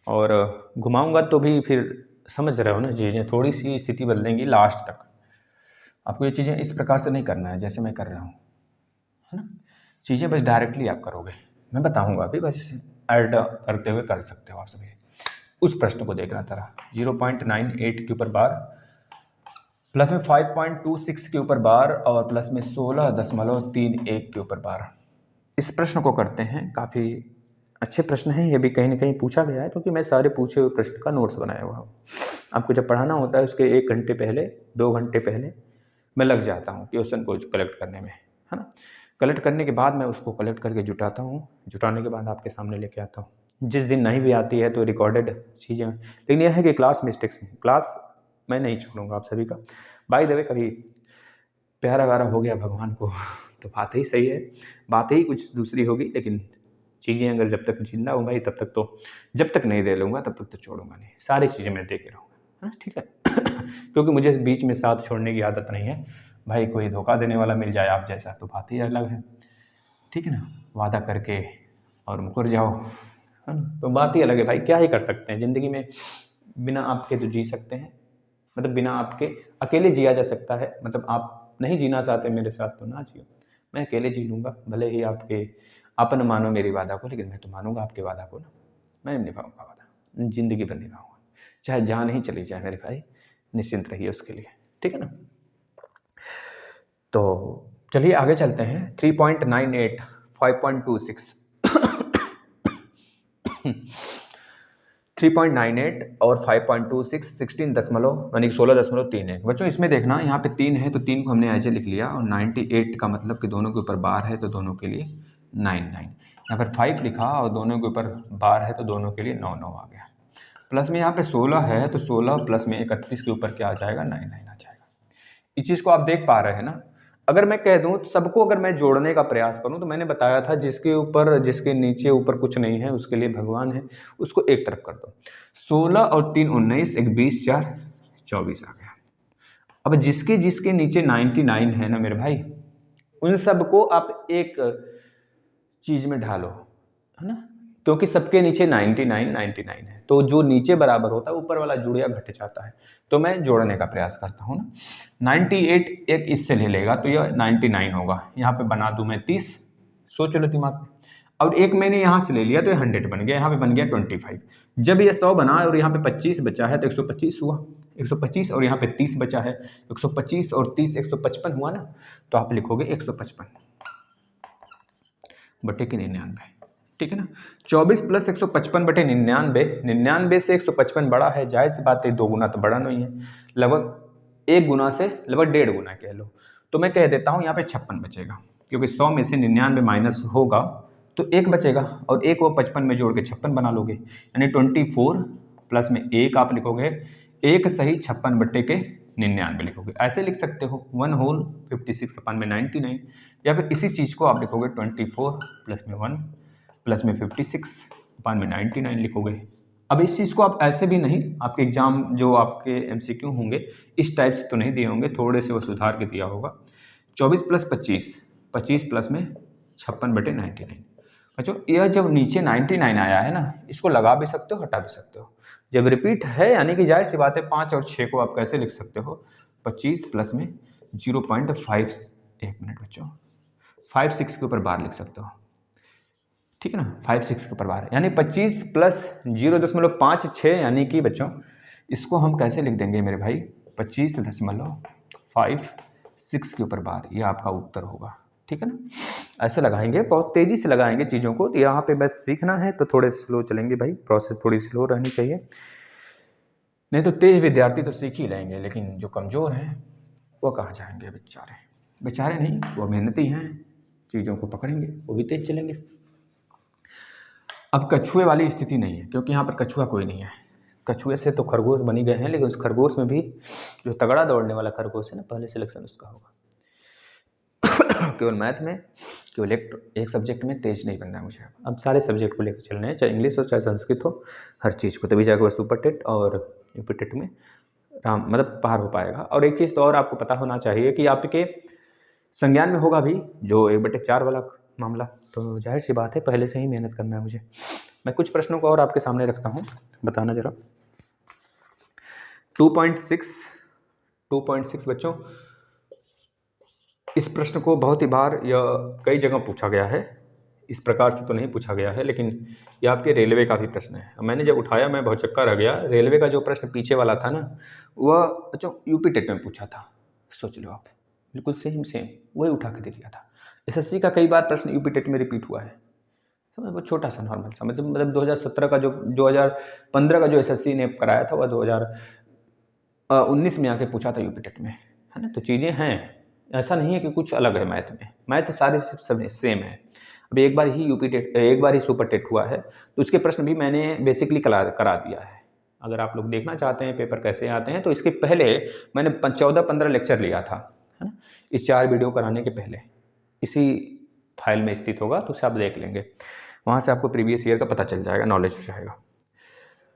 और घुमाऊंगा तो भी फिर समझ रहे हो ना, चीज़ें थोड़ी सी स्थिति बदलेंगी लास्ट तक, आपको ये चीज़ें इस प्रकार से नहीं करना है जैसे मैं कर रहा हूँ, है ना, चीज़ें बस डायरेक्टली आप करोगे, मैं बताऊँगा अभी, बस ऐड करते हुए कर सकते हो आप सभी। उस प्रश्न को देखना तरह 0.98 के ऊपर बार, प्लस में 5.26 के ऊपर बार और प्लस में 16.31 के ऊपर बार। इस प्रश्न को करते हैं, काफ़ी अच्छे प्रश्न हैं, ये भी कहीं ना कहीं पूछा गया है क्योंकि मैं सारे पूछे हुए प्रश्न का नोट्स बनाया हुआ हूँ। आपको जब पढ़ाना होता है उसके 1 घंटे पहले 2 घंटे पहले मैं लग जाता हूँ क्वेश्चन को कलेक्ट करने में, है ना, कलेक्ट करने के बाद मैं उसको कलेक्ट करके जुटाता हूँ, जुटाने के बाद आपके सामने लेके आता हूँ। जिस दिन नहीं भी आती है तो रिकॉर्डेड चीज़ें, लेकिन यह है कि क्लास मिस्टेक्स हैं, क्लास मैं नहीं छोड़ूंगा आप सभी का। बाय द वे कभी प्यारा व्यारा हो गया भगवान को तो बात ही सही है, बात ही कुछ दूसरी होगी, लेकिन चीज़ें अगर जब तक जिंदा हूँ भाई तब तक तो, जब तक नहीं दे लूँगा तब तक तो छोड़ूंगा नहीं, सारी चीज़ें मैं दे के रहूँगा, है ना, ठीक है। क्योंकि मुझे बीच में साथ छोड़ने की आदत नहीं है भाई, कोई धोखा देने वाला मिल जाए आप जैसा तो बात ही अलग है, ठीक है ना, वादा करके और मुकर जाओ, है ना, तो बात ही अलग है भाई, क्या ही कर सकते हैं ज़िंदगी में, बिना आपके तो जी सकते हैं, मतलब बिना आपके अकेले जिया जा सकता है, मतलब आप नहीं जीना चाहते मेरे साथ तो ना जियो, मैं अकेले जी लूँगा, भले ही आपके अपन मानो मेरी वादा को, लेकिन मैं तो मानूंगा आपके वादा को ना, मैं निभाऊंगा वादा, ज़िंदगी भर निभाऊंगा, चाहे जान ही चली जाए मेरे भाई, निश्चिंत रहिए उसके लिए, ठीक है ना। तो चलिए आगे चलते हैं। 3.98 5.26 3.98 और 5.26 16 यानी 16.31 बच्चों। इसमें देखना यहाँ पे 3 है तो 3 को हमने ऐसे लिख लिया, और 98 का मतलब कि दोनों के ऊपर बार है तो दोनों के लिए 99। यहाँ पर 5 लिखा और दोनों के ऊपर बार है तो दोनों के लिए 9 आ गया। प्लस में यहाँ पे 16 है तो 16 प्लस में 31 के ऊपर क्या आ जाएगा, 99 आ जाएगा। इस चीज़ को आप देख पा रहे हैं ना। अगर मैं कह दूं सबको अगर मैं जोड़ने का प्रयास करूं तो मैंने बताया था जिसके ऊपर जिसके नीचे ऊपर कुछ नहीं है उसके लिए भगवान है, उसको एक तरफ कर दो। 16 और 3 19, एक 20 4 24 आ गया। अब जिसके जिसके नीचे 99 है ना मेरे भाई, उन सबको आप एक चीज में ढालो, है ना, क्योंकि सबके नीचे 99 है तो जो नीचे बराबर होता है ऊपर वाला जुड़िया घट जाता है। तो मैं जोड़ने का प्रयास करता हूँ ना। 98 एक इससे ले लेगा तो यह 99 होगा। यहाँ पे बना दूं मैं 30, सोच लो दिमाग में। अब एक मैंने यहाँ से ले लिया तो ये 100 बन गया, यहाँ पे बन गया 25। जब ये 100 बना और यहाँ पे 25 बचा है तो 125 हुआ, 125 और यहाँ पे 30 बचा है, 125 और 30 155 हुआ ना। तो आप लिखोगे 155 बटे के 99, ठीक है ना। 24 प्लस 155 बटे 99, 99 से 155 बड़ा है, जाहिर सी बात है 2 गुना तो बड़ा नहीं है, लगभग 1 गुना से लगभग 1.5 गुना कह लो। तो मैं कह देता हूँ यहाँ पे 56 बचेगा, क्योंकि 100 में से 99 माइनस होगा तो 1 बचेगा, और 1 वो 55 में जोड़ के 56 बना लोगे, यानी 24 प्लस में 1 आप लिखोगे, 1 सही 56 बटे के 99 लिखोगे। ऐसे लिख सकते हो 1 होल 56 अपन में 99, या फिर इसी चीज़ को आप लिखोगे 24 प्लस में 1 प्लस में 56 अपन में 99 लिखोगे। अब इस चीज़ को आप ऐसे भी नहीं, आपके एग्जाम जो आपके MCQ होंगे इस टाइप से तो नहीं दिए होंगे, थोड़े से वो सुधार के दिया होगा। 24 प्लस 25, 25 प्लस में 56 बटे 99। बच्चों यह जब नीचे 99 आया है ना, इसको लगा भी सकते हो हटा भी सकते हो। जब रिपीट है यानी कि जाहिर सी बात है 5 और 6 को आप कैसे लिख सकते हो, 25 प्लस में 0.5, एक मिनट बच्चों, 5 6 के ऊपर बार लिख सकते हो, ठीक है ना। 5 6 के ऊपर बार यानी 25 प्लस 0.56, यानी कि बच्चों इसको हम कैसे लिख देंगे मेरे भाई, 25.56 के ऊपर बार, ये आपका उत्तर होगा, ठीक है ना। ऐसे लगाएंगे, बहुत तेज़ी से लगाएंगे चीज़ों को। यहाँ पे बस सीखना है तो थोड़े स्लो चलेंगे भाई, प्रोसेस थोड़ी स्लो रहनी चाहिए, नहीं तो तेज विद्यार्थी तो सीख ही लेंगे, लेकिन जो कमज़ोर हैं वो कहाँ जाएंगे बेचारे। बेचारे नहीं, वो मेहनती हैं, चीज़ों को पकड़ेंगे वो भी तेज चलेंगे। अब कछुए वाली स्थिति नहीं है, क्योंकि यहाँ पर कछुआ कोई नहीं है। कछुए से तो खरगोश बनी गए हैं, लेकिन उस खरगोश में भी जो तगड़ा दौड़ने वाला खरगोश है ना, पहले सिलेक्शन उसका होगा। केवल मैथ में केवल एक सब्जेक्ट में तेज नहीं बनना है मुझे। अब सारे सब्जेक्ट को लेकर चलना है, चाहे इंग्लिश हो चाहे संस्कृत हो, हर चीज़ को, तभी जाकर वह सुपर टेट और यूपी टेट में मतलब पार हो पाएगा। और एक चीज़ तो और आपको पता होना चाहिए कि आपके संज्ञान में होगा भी जो 1/4 वाला मामला, तो जाहिर सी बात है पहले से ही मेहनत करना है मुझे। मैं कुछ प्रश्नों को और आपके सामने रखता हूँ, बताना जरा। 2.6 बच्चों, इस प्रश्न को बहुत ही बार या कई जगह पूछा गया है, इस प्रकार से तो नहीं पूछा गया है, लेकिन ये आपके रेलवे का भी प्रश्न है। मैंने जब उठाया मैं बहुत चक्कर रह गया। रेलवे का जो प्रश्न पीछे वाला था ना, वह बच्चों यूपी टेट में पूछा था, सोच लो आप, बिल्कुल सेम वही उठा के दे दिया था। SSC का कई बार प्रश्न यूपी टेट में रिपीट हुआ है, समझ, वो छोटा सा नॉर्मल सा, मतलब 2017 का जो 2015 का जो SSC ने कराया था वह 2019 में आके पूछा था यूपी टेट में, है ना। तो चीज़ें हैं, ऐसा नहीं है कि कुछ अलग है मैथ में, मैथ सारे सब सेम है। अभी एक बार ही सुपर टेट हुआ है, तो उसके प्रश्न भी मैंने बेसिकली करा दिया है। अगर आप लोग देखना चाहते हैं पेपर कैसे आते हैं, तो इसके पहले मैंने 14-15 लेक्चर लिया था, है ना, इस 4 वीडियो कराने के पहले, इसी फाइल में स्थित होगा, तो उसे आप देख लेंगे, वहाँ से आपको प्रीवियस ईयर का पता चल जाएगा, नॉलेज हो जाएगा।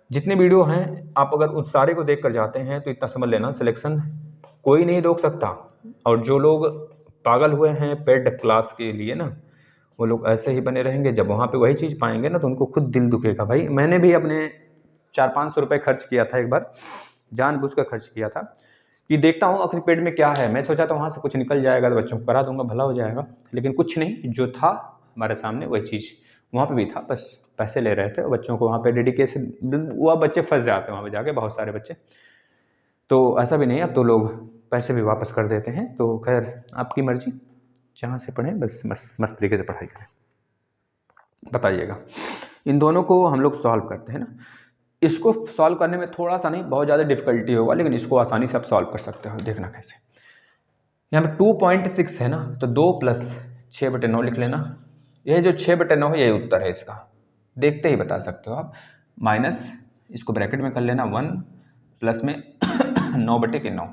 जितने वीडियो हैं आप अगर उस सारे को देख कर जाते हैं तो इतना समझ लेना, सिलेक्शन कोई नहीं रोक सकता। और जो लोग पागल हुए हैं पेड क्लास के लिए ना, वो लोग ऐसे ही बने रहेंगे। जब वहाँ पे वही चीज़ पाएंगे ना तो उनको खुद दिल दुखेगा। भाई मैंने भी अपने 400-500 रुपये खर्च किया था, एक बार जानबूझ कर खर्च किया था कि देखता हूँ आखिर पेड में क्या है। मैं सोचा था वहाँ से कुछ निकल जाएगा तो बच्चों को करा दूंगा, भला हो जाएगा, लेकिन कुछ नहीं, जो था हमारे सामने वही चीज़ वहाँ पे भी था, बस पैसे ले रहे थे बच्चों को। वहाँ पे डेडिकेशन, वह बच्चे फंस जाते हैं वहाँ पे जाके, बहुत सारे बच्चे। तो ऐसा भी नहीं, अब तो लोग पैसे भी वापस कर देते हैं। तो खैर आपकी मर्जी, जहाँ से पढ़ें बस मस्त तरीके से पढ़ाई करें। बताइएगा। इन दोनों को हम लोग सॉल्व करते हैं ना। इसको सॉल्व करने में थोड़ा सा नहीं, बहुत ज़्यादा डिफिकल्टी होगा, लेकिन इसको आसानी से आप सॉल्व कर सकते हो। देखना कैसे। यहाँ पे 2.6 है ना, तो 2 + 6/9 लिख लेना। यह जो 6/9 है, यही उत्तर है इसका। देखते ही बता सकते हो आप। माइनस इसको ब्रैकेट में कर लेना 1 प्लस में 9/9।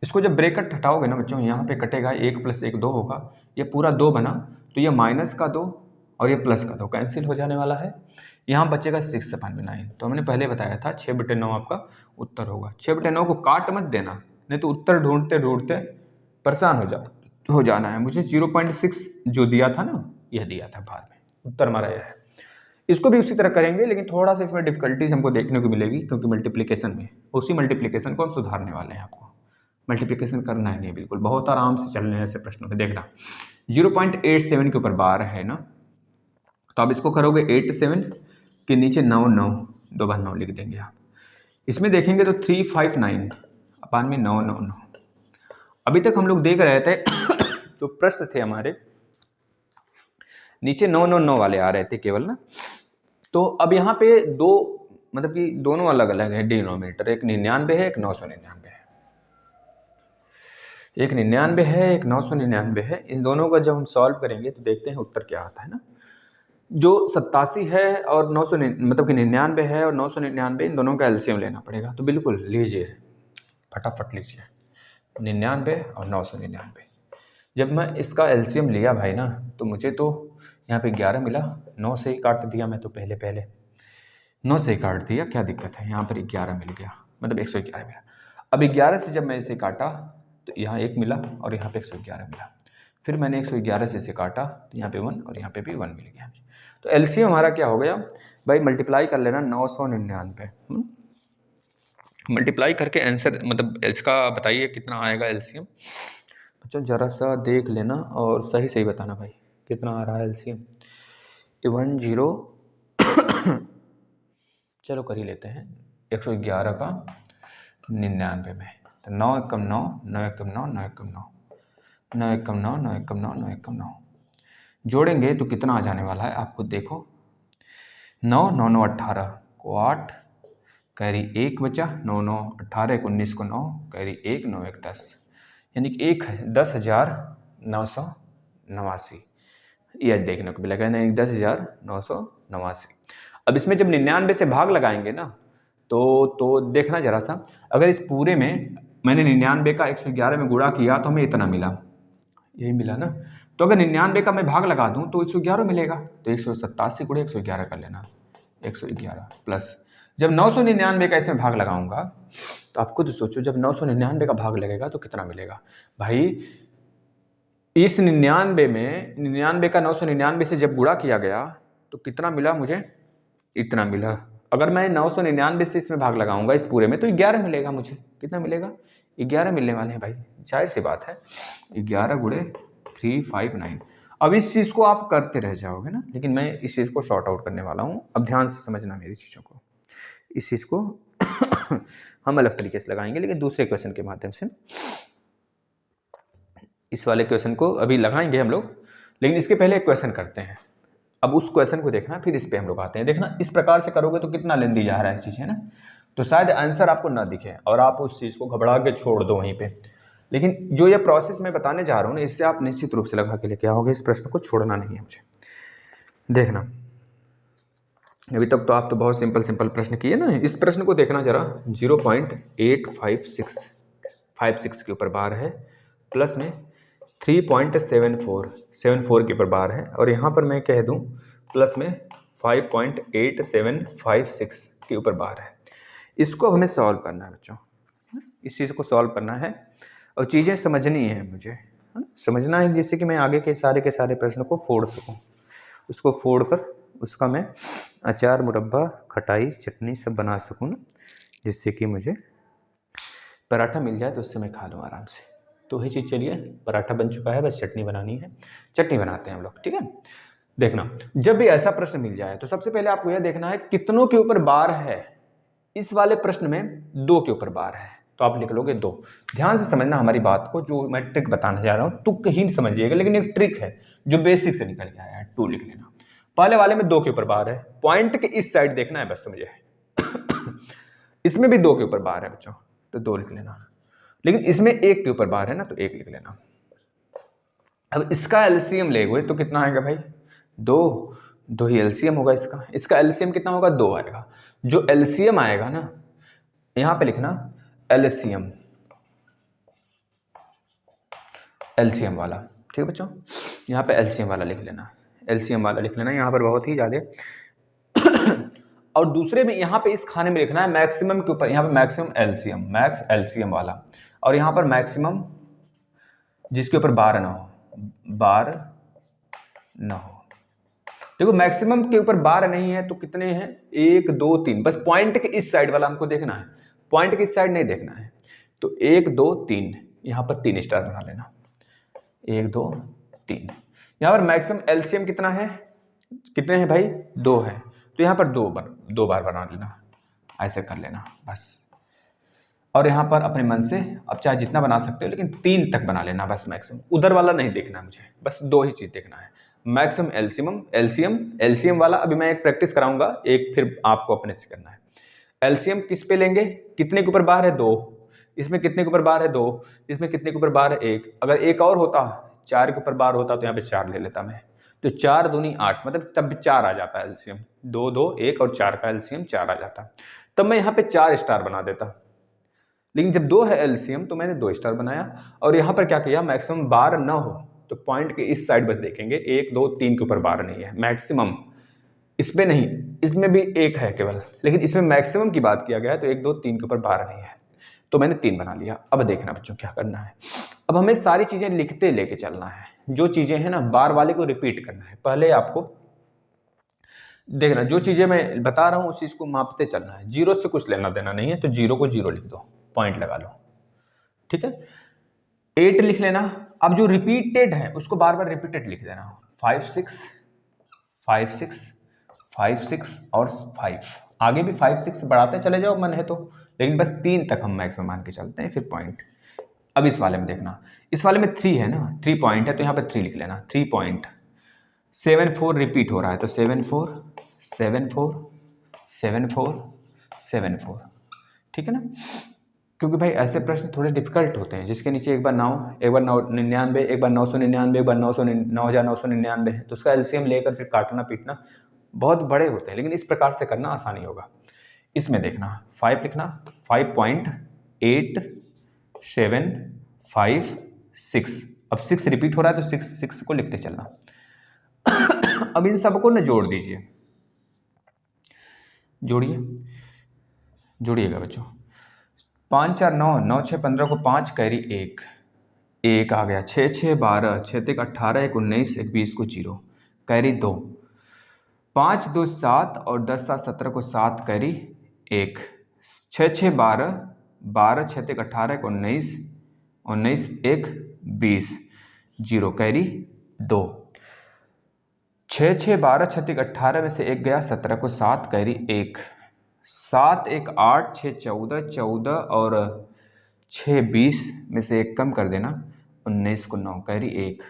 इसको जब ब्रैकेट हटाओगे ना बच्चों, यहाँ पे कटेगा 1 + 1 2 होगा, ये पूरा 2 बना, तो ये माइनस का 2 और ये प्लस का 2 कैंसिल हो जाने वाला है। यहाँ बचेगा 6/9। तो हमने पहले बताया था 6/9 आपका उत्तर होगा। 6/9 को काट मत देना, नहीं तो उत्तर ढूंढते ढूंढते परेशान हो जाना है। मुझे 0.6 जो दिया था ना, यह दिया था बाद में, उत्तर हमारा यह है। इसको भी उसी तरह करेंगे, लेकिन थोड़ा सा इसमें डिफिकल्टीज हमको देखने को मिलेगी, क्योंकि मल्टीप्लिकेशन में उसी मल्टीप्लिकेशन को हम सुधारने वाले हैं। आपको मल्टीप्लिकेशन करना है नहीं, बिल्कुल बहुत आराम से चलने हैं ऐसे प्रश्नों में। देखना 0.87 के ऊपर बार है ना, तो आप इसको करोगे 87 के नीचे 9 9 2 बार 9 लिख देंगे आप। इसमें देखेंगे तो 359 अपान में 9 9 9। अभी तक हम लोग देख रहे थे जो प्रश्न थे हमारे, नीचे 9 9 9 वाले आ रहे थे केवल ना। तो अब यहाँ पे दो, मतलब कि दोनों अलग अलग है डिनोमिनेटर, एक 99 है, एक 999 है। एक 99 है, एक 999 है। इन दोनों का जब हम सॉल्व करेंगे तो देखते हैं उत्तर क्या आता है ना। जो 87 है और 900 मतलब कि 99 है और 999, इन दोनों का एलसीएम लेना पड़ेगा। तो बिल्कुल लीजिए, फटाफट लीजिए 99 और 999। जब मैं इसका एलसीएम लिया भाई ना, तो मुझे तो यहाँ पे 11 मिला। 9 से ही काट दिया मैं तो, पहले 9 से ही काट दिया, क्या दिक्कत है। यहाँ पर 11 मिल गया, मतलब 111 मिला। अब 11 से जब मैं इसे काटा तो यहाँ 1 मिला और यहाँ पे 111 मिला। फिर मैंने 111 से इसे काटा तो यहाँ पे 1 और यहाँ पे भी 1 मिल गया। तो एलसीएम हमारा क्या हो गया भाई, मल्टीप्लाई कर लेना 999। मल्टीप्लाई करके आंसर, मतलब इसका बताइए कितना आएगा एलसीएम। बच्चों जरा सा देख लेना और सही सही बताना भाई, कितना आ रहा है एलसीएम। 10 चलो कर ही लेते हैं 111 का 99 में। तो 9 एकम 9, 9 एकम 9, 9 एकम 9, 9 एकम 9, 9 एकम 9, 9 एकम 9 जोड़ेंगे तो कितना आ जाने वाला है आप खुद देखो। 9 9 9 18 को 8, कैरी 1 बचा, 9 9 18 को 19 को 9, कैरी 1 9 1 10, यानी कि 10,989 यह देखने को मिलेगा, यानी 10,989। अब इसमें जब 99 से भाग लगाएंगे ना, तो देखना जरा सा, अगर इस पूरे में मैंने 99 का 111 में गुणा किया तो हमें इतना मिला, यही मिला ना। तो अगर 99 का मैं भाग लगा दूं तो 111 मिलेगा। तो 187 गुणे 111 कर लेना, 111 प्लस जब 999 का इसमें भाग लगाऊंगा, तो आप खुद सोचो जब 999 का भाग लगेगा तो कितना मिलेगा भाई। इस 99 का 999 से जब गुणा किया गया तो कितना मिला मुझे, इतना मिला। अगर मैं 999 से इसमें भाग लगाऊंगा इस पूरे में, तो 11 मिलेगा मुझे। कितना मिलेगा, 11 मिलने वाले हैं भाई, जाहिर सी बात है। 11 गुणे 359। अब इस चीज़ को आप करते रह जाओगे ना, लेकिन मैं इस चीज़ को सॉर्ट आउट करने वाला हूँ। अब ध्यान से समझना मेरी चीज़ों को। इस चीज़ को हम अलग तरीके से लगाएंगे, लेकिन दूसरे क्वेश्चन के माध्यम से। इस वाले क्वेश्चन को अभी लगाएंगे हम लोग, लेकिन इसके पहले एक क्वेश्चन करते हैं। अब उस क्वेश्चन को देखना, फिर इस पे हम लोग आते हैं। देखना इस प्रकार से करोगे तो कितना लेंदी जा रहा है चीज़, है ना। तो शायद आंसर आपको ना दिखे और आप उस चीज़ को घबरा के छोड़ दो वहीं पे। लेकिन जो ये प्रोसेस मैं बताने जा रहा हूँ ना, इससे आप निश्चित रूप से लगा के लेके आओगे। इस प्रश्न को छोड़ना नहीं है मुझे। देखना अभी तक तो आप तो बहुत सिंपल प्रश्न किए ना। इस प्रश्न को देखना जरा। 0.856 के ऊपर बार है, प्लस में 3.74 के ऊपर बार है, और यहाँ पर मैं कह दूँ प्लस में 5.8756 के ऊपर बार है। इसको अब हमें सॉल्व करना है बच्चों, इस चीज़ को सॉल्व करना है और चीज़ें समझनी है मुझे, है ना। समझना है जिससे कि मैं आगे के सारे प्रश्न को फोड़ सकूँ। उसको फोड़ कर उसका मैं अचार, मुरब्बा, खटाई, चटनी सब बना सकूँ ना, जिससे कि मुझे पराठा मिल जाए तो उससे मैं खा लूँ आराम से। तो वही चीज़, चलिए पराठा बन चुका है, बस चटनी बनानी है। चटनी बनाते हैं हम लोग, ठीक है। देखना जब भी ऐसा प्रश्न मिल जाए तो सबसे पहले आपको यह देखना है कितनों के ऊपर बार है। इस वाले प्रश्न में 2 के ऊपर बार है, तो आप लिख लोगे 2। ध्यान से समझना हमारी बात को, जो मैं ट्रिक बताने जा रहा हूँ तुक ही समझिएगा, लेकिन एक ट्रिक है जो बेसिक से निकल के आया है। 2 लिख लेना। पहले वाले में 2 के ऊपर बार है, पॉइंट के इस साइड देखना है बस मुझे। इसमें भी 2 के ऊपर बार है बच्चों, तो 2 लिख लेना, लेकिन इसमें 1 के ऊपर बार है ना, तो 1 लिख लेना। अब इसका एलसीएम ले हुए तो कितना आएगा भाई, 2 ही एलसीएम होगा इसका। इसका एलसीएम कितना होगा, 2 आएगा। जो एलसीएम आएगा ना, यहां पे लिखना एलसीएम, एलसीएम वाला, ठीक है बच्चों, यहाँ पे एलसीएम वाला लिख लेना, एलसीएम वाला लिख लेना यहाँ पर बहुत ही ज़्यादा। और दूसरे में यहाँ पे इस खाने में लिखना है मैक्सिमम के ऊपर, यहाँ पे मैक्सिमम एलसीएम, मैक्स एलसीएम वाला, और यहाँ पर मैक्सिमम जिसके ऊपर बार ना हो, बार ना हो। देखो मैक्सिमम के ऊपर बार नहीं है तो कितने हैं, 1 2 3, बस पॉइंट के इस साइड वाला हमको देखना है, पॉइंट के इस साइड नहीं देखना है। तो 1 2 3, यहाँ पर 3 स्टार बना लेना, 1 2 3। यहाँ पर मैक्सिमम एलसीएम कितना है, कितने हैं भाई, 2 है, तो यहाँ पर 2 बार बना लेना, ऐसे कर लेना बस। और यहाँ पर अपने मन से अब चाहे जितना बना सकते हो, लेकिन 3 तक बना लेना बस मैक्सिमम, उधर वाला नहीं देखना है मुझे, बस 2 ही चीज़ देखना है, मैक्सिमम एलसीएम वाला। अभी मैं एक प्रैक्टिस कराऊंगा, एक फिर आपको अपने से करना है। एलसीएम किस पे लेंगे, कितने के ऊपर बार है, 2, इसमें कितने के ऊपर बार है, 2, इसमें कितने के ऊपर बार है, 1। अगर एक और होता, 4 के ऊपर बार होता तो यहाँ पे 4 ले लेता मैं, तो 4 दूनी 8, मतलब तब 4 आ जाता है एलसीएम, 2 2 1 और 4 का एलसीएम 4 आ जाता, तब मैं यहाँ पे 4 स्टार बना देता। लेकिन जब 2 है एलसीएम तो मैंने 2 स्टार बनाया, और यहाँ पर क्या किया, मैक्सिमम बार ना हो तो पॉइंट के इस साइड बस देखेंगे, 1 2 3 के ऊपर बार नहीं है मैक्सिमम, इसमें नहीं, इसमें भी 1 है केवल, लेकिन इसमें मैक्सिमम की बात किया गया है, तो 1 2 3 के ऊपर बार नहीं है, तो मैंने 3 बना लिया। अब देखना बच्चों क्या करना है, अब हमें सारी चीज़ें लिखते लेके चलना है, जो चीज़ें हैं ना बार वाले को रिपीट करना है। पहले आपको देखना, जो चीज़ें मैं बता रहा हूँ उस चीज़ को मापते चलना है, 0 से कुछ लेना देना नहीं है, तो 0 को 0 लिख दो, पॉइंट लगा लो, ठीक है। 8 लिख लेना। अब जो रिपीटेड है उसको बार बार रिपीटेड लिख देना, 5 6 5 6 5 6 और 5, आगे भी 5 6 बढ़ाते चले जाओ मन है तो, लेकिन बस 3 तक हम मैक्सिमम मान के चलते हैं, फिर पॉइंट। अब इस वाले में देखना, इस वाले में 3 है ना, 3 पॉइंट है, तो यहाँ पे 3 लिख लेना, 3 पॉइंट। 7 4 रिपीट हो रहा है, तो 7 4 7 4 7 4 7 4, ठीक है ना। क्योंकि भाई ऐसे प्रश्न थोड़े डिफिकल्ट होते हैं, जिसके नीचे एक बार 9, एक बार 99, एक बार 999, एक बार 9999 है, तो उसका एलसीएम लेकर फिर काटना पीटना बहुत बड़े होते हैं, लेकिन इस प्रकार से करना आसानी होगा। इसमें देखना 5 लिखना, 5.8 7 5 6, अब 6 रिपीट हो रहा है तो 6 को लिखते चलना। अब इन सबको न जोड़ दीजिए, जोड़िएगा बच्चों, 5 4 9 9 6 15 को 5 कैरी 1 आ गया, 6 6 12 6 3 18 1 19 1 20 को 0 कैरी 2, 5 2 7 और 10 7 17 को 7 कैरी 1, 6 6 12 12 6 3 18 1 19 19 1 20 0 कैरी 2, 6 6 12 6 3 18 में से 1 गया, 17 को 7 कैरी 1, 7 1 8 6 14 14 और 6 20 में से 1 कम कर देना, 19 को 9 कैरी 1,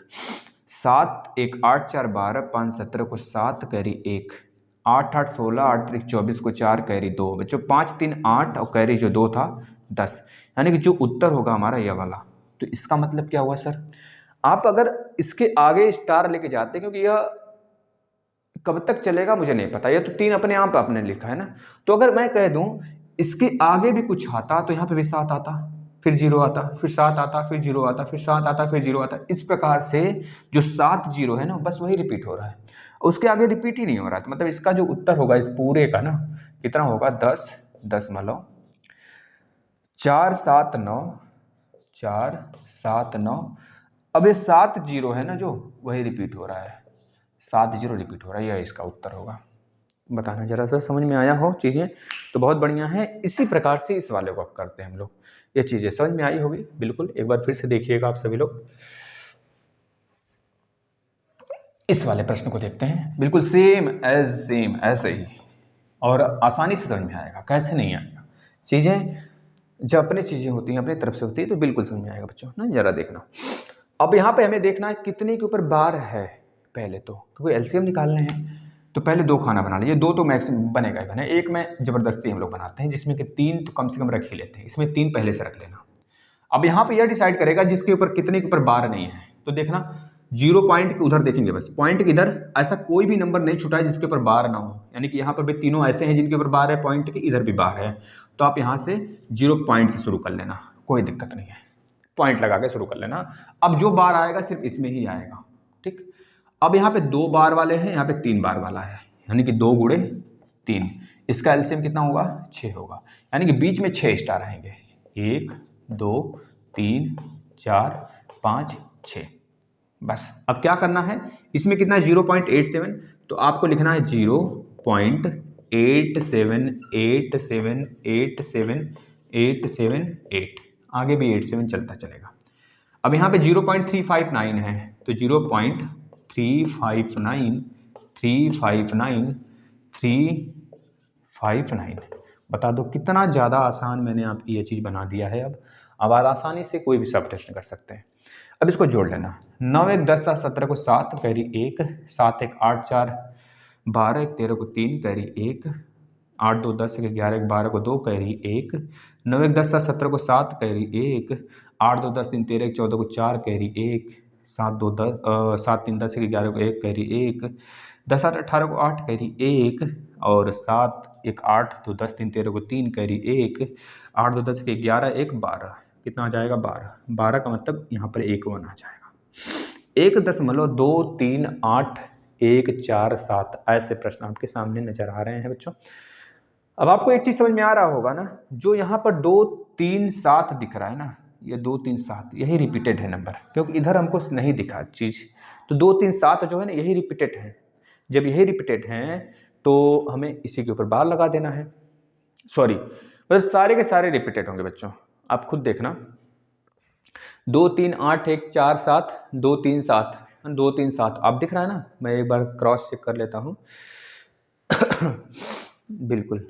7 1 8 4 12 5 17 को 7 कैरी 1, 8 8 16 8 3 24 को 4 कैरी 2, बच्चों 5 3 8 और कैरी जो 2 था 10, यानी कि जो उत्तर होगा हमारा यह वाला। तो इसका मतलब क्या हुआ सर, आप अगर इसके आगे स्टार लेके जाते, क्योंकि यह कब तक चलेगा मुझे नहीं पता, ये तो 3 अपने आप आपने लिखा है ना, तो अगर मैं कह दूं इसके आगे भी कुछ आता तो यहाँ पे भी 7 आता, फिर 0 आता, फिर 7 आता, फिर 0 आता, फिर 7 आता, फिर 0 आता, इस प्रकार से जो 7 0 है ना बस वही रिपीट हो रहा है, उसके आगे रिपीट ही नहीं हो रहा है। तो मतलब इसका जो उत्तर होगा इस पूरे का ना कितना होगा, 10 10 मतलब 4 7 9 4 7 9। अब ये 7 0 है ना जो वही रिपीट हो रहा है, 7 0 रिपीट हो रहा है, यह इसका उत्तर होगा। बताना जरा सा समझ में आया हो चीज़ें तो बहुत बढ़िया है। इसी प्रकार से इस वाले को करते हैं हम लोग, ये चीज़ें समझ में आई होगी बिल्कुल। एक बार फिर से देखिएगा आप सभी लोग, इस वाले प्रश्न को देखते हैं, बिल्कुल सेम ऐसे ही, और आसानी से समझ में आएगा, कैसे नहीं आएगा। चीज़ें जब अपनी चीज़ें होती हैं, अपनी तरफ से होती है, तो बिल्कुल समझ में आएगा बच्चों ना। जरा देखना, अब यहाँ पे हमें देखना है कितने के ऊपर बार है, पहले तो क्योंकि एलसीएम निकालने हैं, तो पहले 2 खाना बना लीजिए, 2 तो मैक्सिमम बनेगा ही बने, एक में ज़बरदस्ती हम लोग बनाते हैं जिसमें कि 3 तो कम से कम रख ही लेते हैं, इसमें 3 पहले से रख लेना। अब यहाँ पे यह डिसाइड करेगा जिसके ऊपर कितने के ऊपर बार नहीं है, तो देखना 0 पॉइंट के उधर देखेंगे, बस पॉइंट के इधर ऐसा कोई भी नंबर नहीं छूटा है जिसके ऊपर बार ना हो, यानी कि यहाँ पर भी तीनों ऐसे हैं जिनके ऊपर बार है, पॉइंट के इधर भी बार है, तो आप यहाँ से 0 पॉइंट से शुरू कर लेना, कोई दिक्कत नहीं है, पॉइंट लगा के शुरू कर लेना। अब जो बार आएगा सिर्फ इसमें ही आएगा, ठीक। अब यहाँ पे 2 बार वाले हैं, यहाँ पे 3 बार वाला है, यानी कि 2 गुणे 3, इसका एलसीएम कितना होगा 6 होगा, यानी कि बीच में 6 स्टार रहेंगे, 1 2 3 4 5 6। बस अब क्या करना है, इसमें कितना है 0.87, तो आपको लिखना है 0.8787878878, आगे भी 87 चलता चलेगा। अब यहाँ पे 0.359 है, तो 0.359 बता दो कितना ज़्यादा आसान मैंने आपकी ये चीज़ बना दिया है। अब आप आसानी से कोई भी सब प्रश्न कर सकते हैं। अब इसको जोड़ लेना, 9 1 10 7 17 को 7 कैरी 1, 7 1 8 4 12 1 13 को 3 कैरी 1, 8 2 10 1 11 1 12 को 2 कैरी 1, 9 1 10 7 17 को 7 कैरी 1, 8 2 10 3 13 1 14 को 4 कैरी 1, 7 2 10 7 3 10 1 11 को 1 कैरी 1, 10 8 18 को 8 कैरी 1, और 7 1 8 2 10 3 13 को 3 कैरी 1, 8 2 10 1 11 1 12, कितना आ जाएगा 12, 12 का मतलब यहाँ पर 1 1 आ जाएगा। 1.23817 ऐसे प्रश्न आपके सामने नजर आ रहे हैं बच्चों। अब आपको एक चीज समझ में आ रहा होगा ना, जो यहाँ पर 2 3 7 दिख रहा है ना, ये 2 3 7 यही रिपीटेड है नंबर, क्योंकि इधर हमको नहीं दिखा चीज, तो 2 3 7 जो है ना यही रिपीटेड है। जब यही रिपीटेड हैं तो हमें इसी के ऊपर बार लगा देना है, सॉरी मतलब सारे के सारे रिपीटेड होंगे बच्चों, आप खुद देखना। 2 3 8 1 4 7 2 3 7 2 3 7 आप दिख रहा है ना, मैं एक बार क्रॉस चेक कर लेता हूँ बिल्कुल,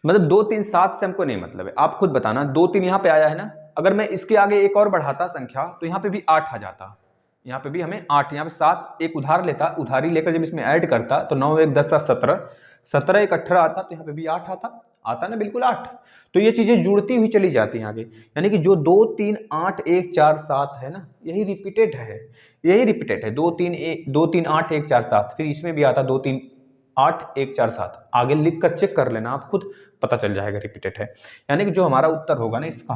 मतलब 2 3 7 से हमको नहीं मतलब है, आप खुद बताना। 2 3 यहाँ पे आया है ना, अगर मैं इसके आगे एक और बढ़ाता संख्या तो यहाँ पे भी 8 आ जाता, यहाँ पे भी हमें 8, यहाँ पे 7 एक उधार लेता, उधारी लेकर जब इसमें ऐड करता तो 9 1 10 7 17 17 1 18 आता, तो यहाँ पे भी 8 आता ना, बिल्कुल 8। तो ये चीजें जुड़ती हुई चली जाती हैं आगे, यानी कि जो 2 3 8 1 4 7 है ना, यही रिपीटेड है, यही रिपीटेड है। 2 3 8 1 4 7, फिर इसमें भी आता 2 3 8 1 4 7, आगे लिख कर चेक कर लेना, आप खुद पता चल जाएगा रिपीटेड है। यानी कि जो हमारा उत्तर होगा ना इसका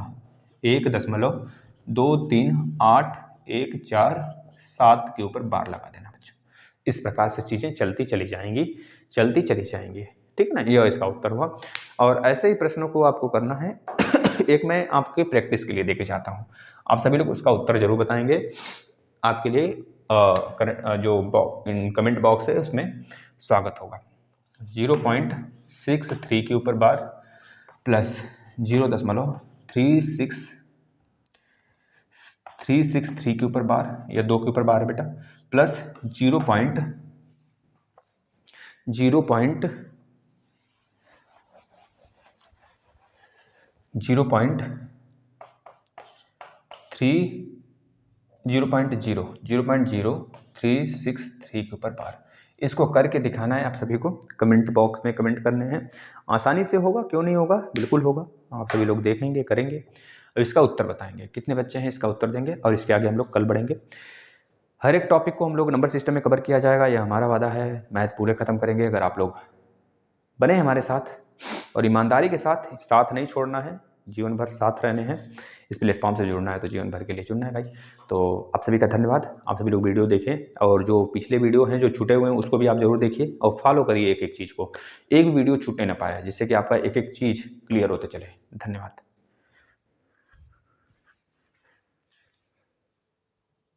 1.23817 के ऊपर बार लगा देना बच्चों। इस प्रकार से चीजें चलती चली जाएंगी, ठीक है ना, यह इसका उत्तर हुआ। और ऐसे ही प्रश्नों को आपको करना है एक मैं आपके प्रैक्टिस के लिए देके जाता हूँ, आप सभी लोग उसका उत्तर जरूर बताएंगे। आपके लिए जो कमेंट बॉक्स है उसमें स्वागत होगा। 0.63 के ऊपर बार प्लस 0.363 के ऊपर बार, या 2 के ऊपर बार है बेटा, प्लस 0.0363 के ऊपर बार, इसको करके दिखाना है आप सभी को, कमेंट बॉक्स में कमेंट करने हैं। आसानी से होगा, क्यों नहीं होगा, बिल्कुल होगा, आप सभी लोग देखेंगे, करेंगे और इसका उत्तर बताएंगे। कितने बच्चे हैं इसका उत्तर देंगे, और इसके आगे हम लोग कल बढ़ेंगे। हर एक टॉपिक को हम लोग नंबर सिस्टम में कवर किया जाएगा, यह हमारा वादा है। मैथ पूरे खत्म करेंगे अगर आप लोग बने हमारे साथ, और ईमानदारी के साथ नहीं छोड़ना है, जीवन भर साथ रहने हैं, इस प्लेटफॉर्म से जुड़ना है तो जीवन भर के लिए जुड़ना है भाई। तो आप सभी का धन्यवाद, आप सभी लोग वीडियो देखें, और जो पिछले वीडियो हैं जो छूटे हुए हैं उसको भी आप जरूर देखिए और फॉलो करिए एक एक चीज़ को, एक वीडियो छूटने ना पाए, जिससे कि आपका एक एक चीज़ क्लियर होते चले। धन्यवाद।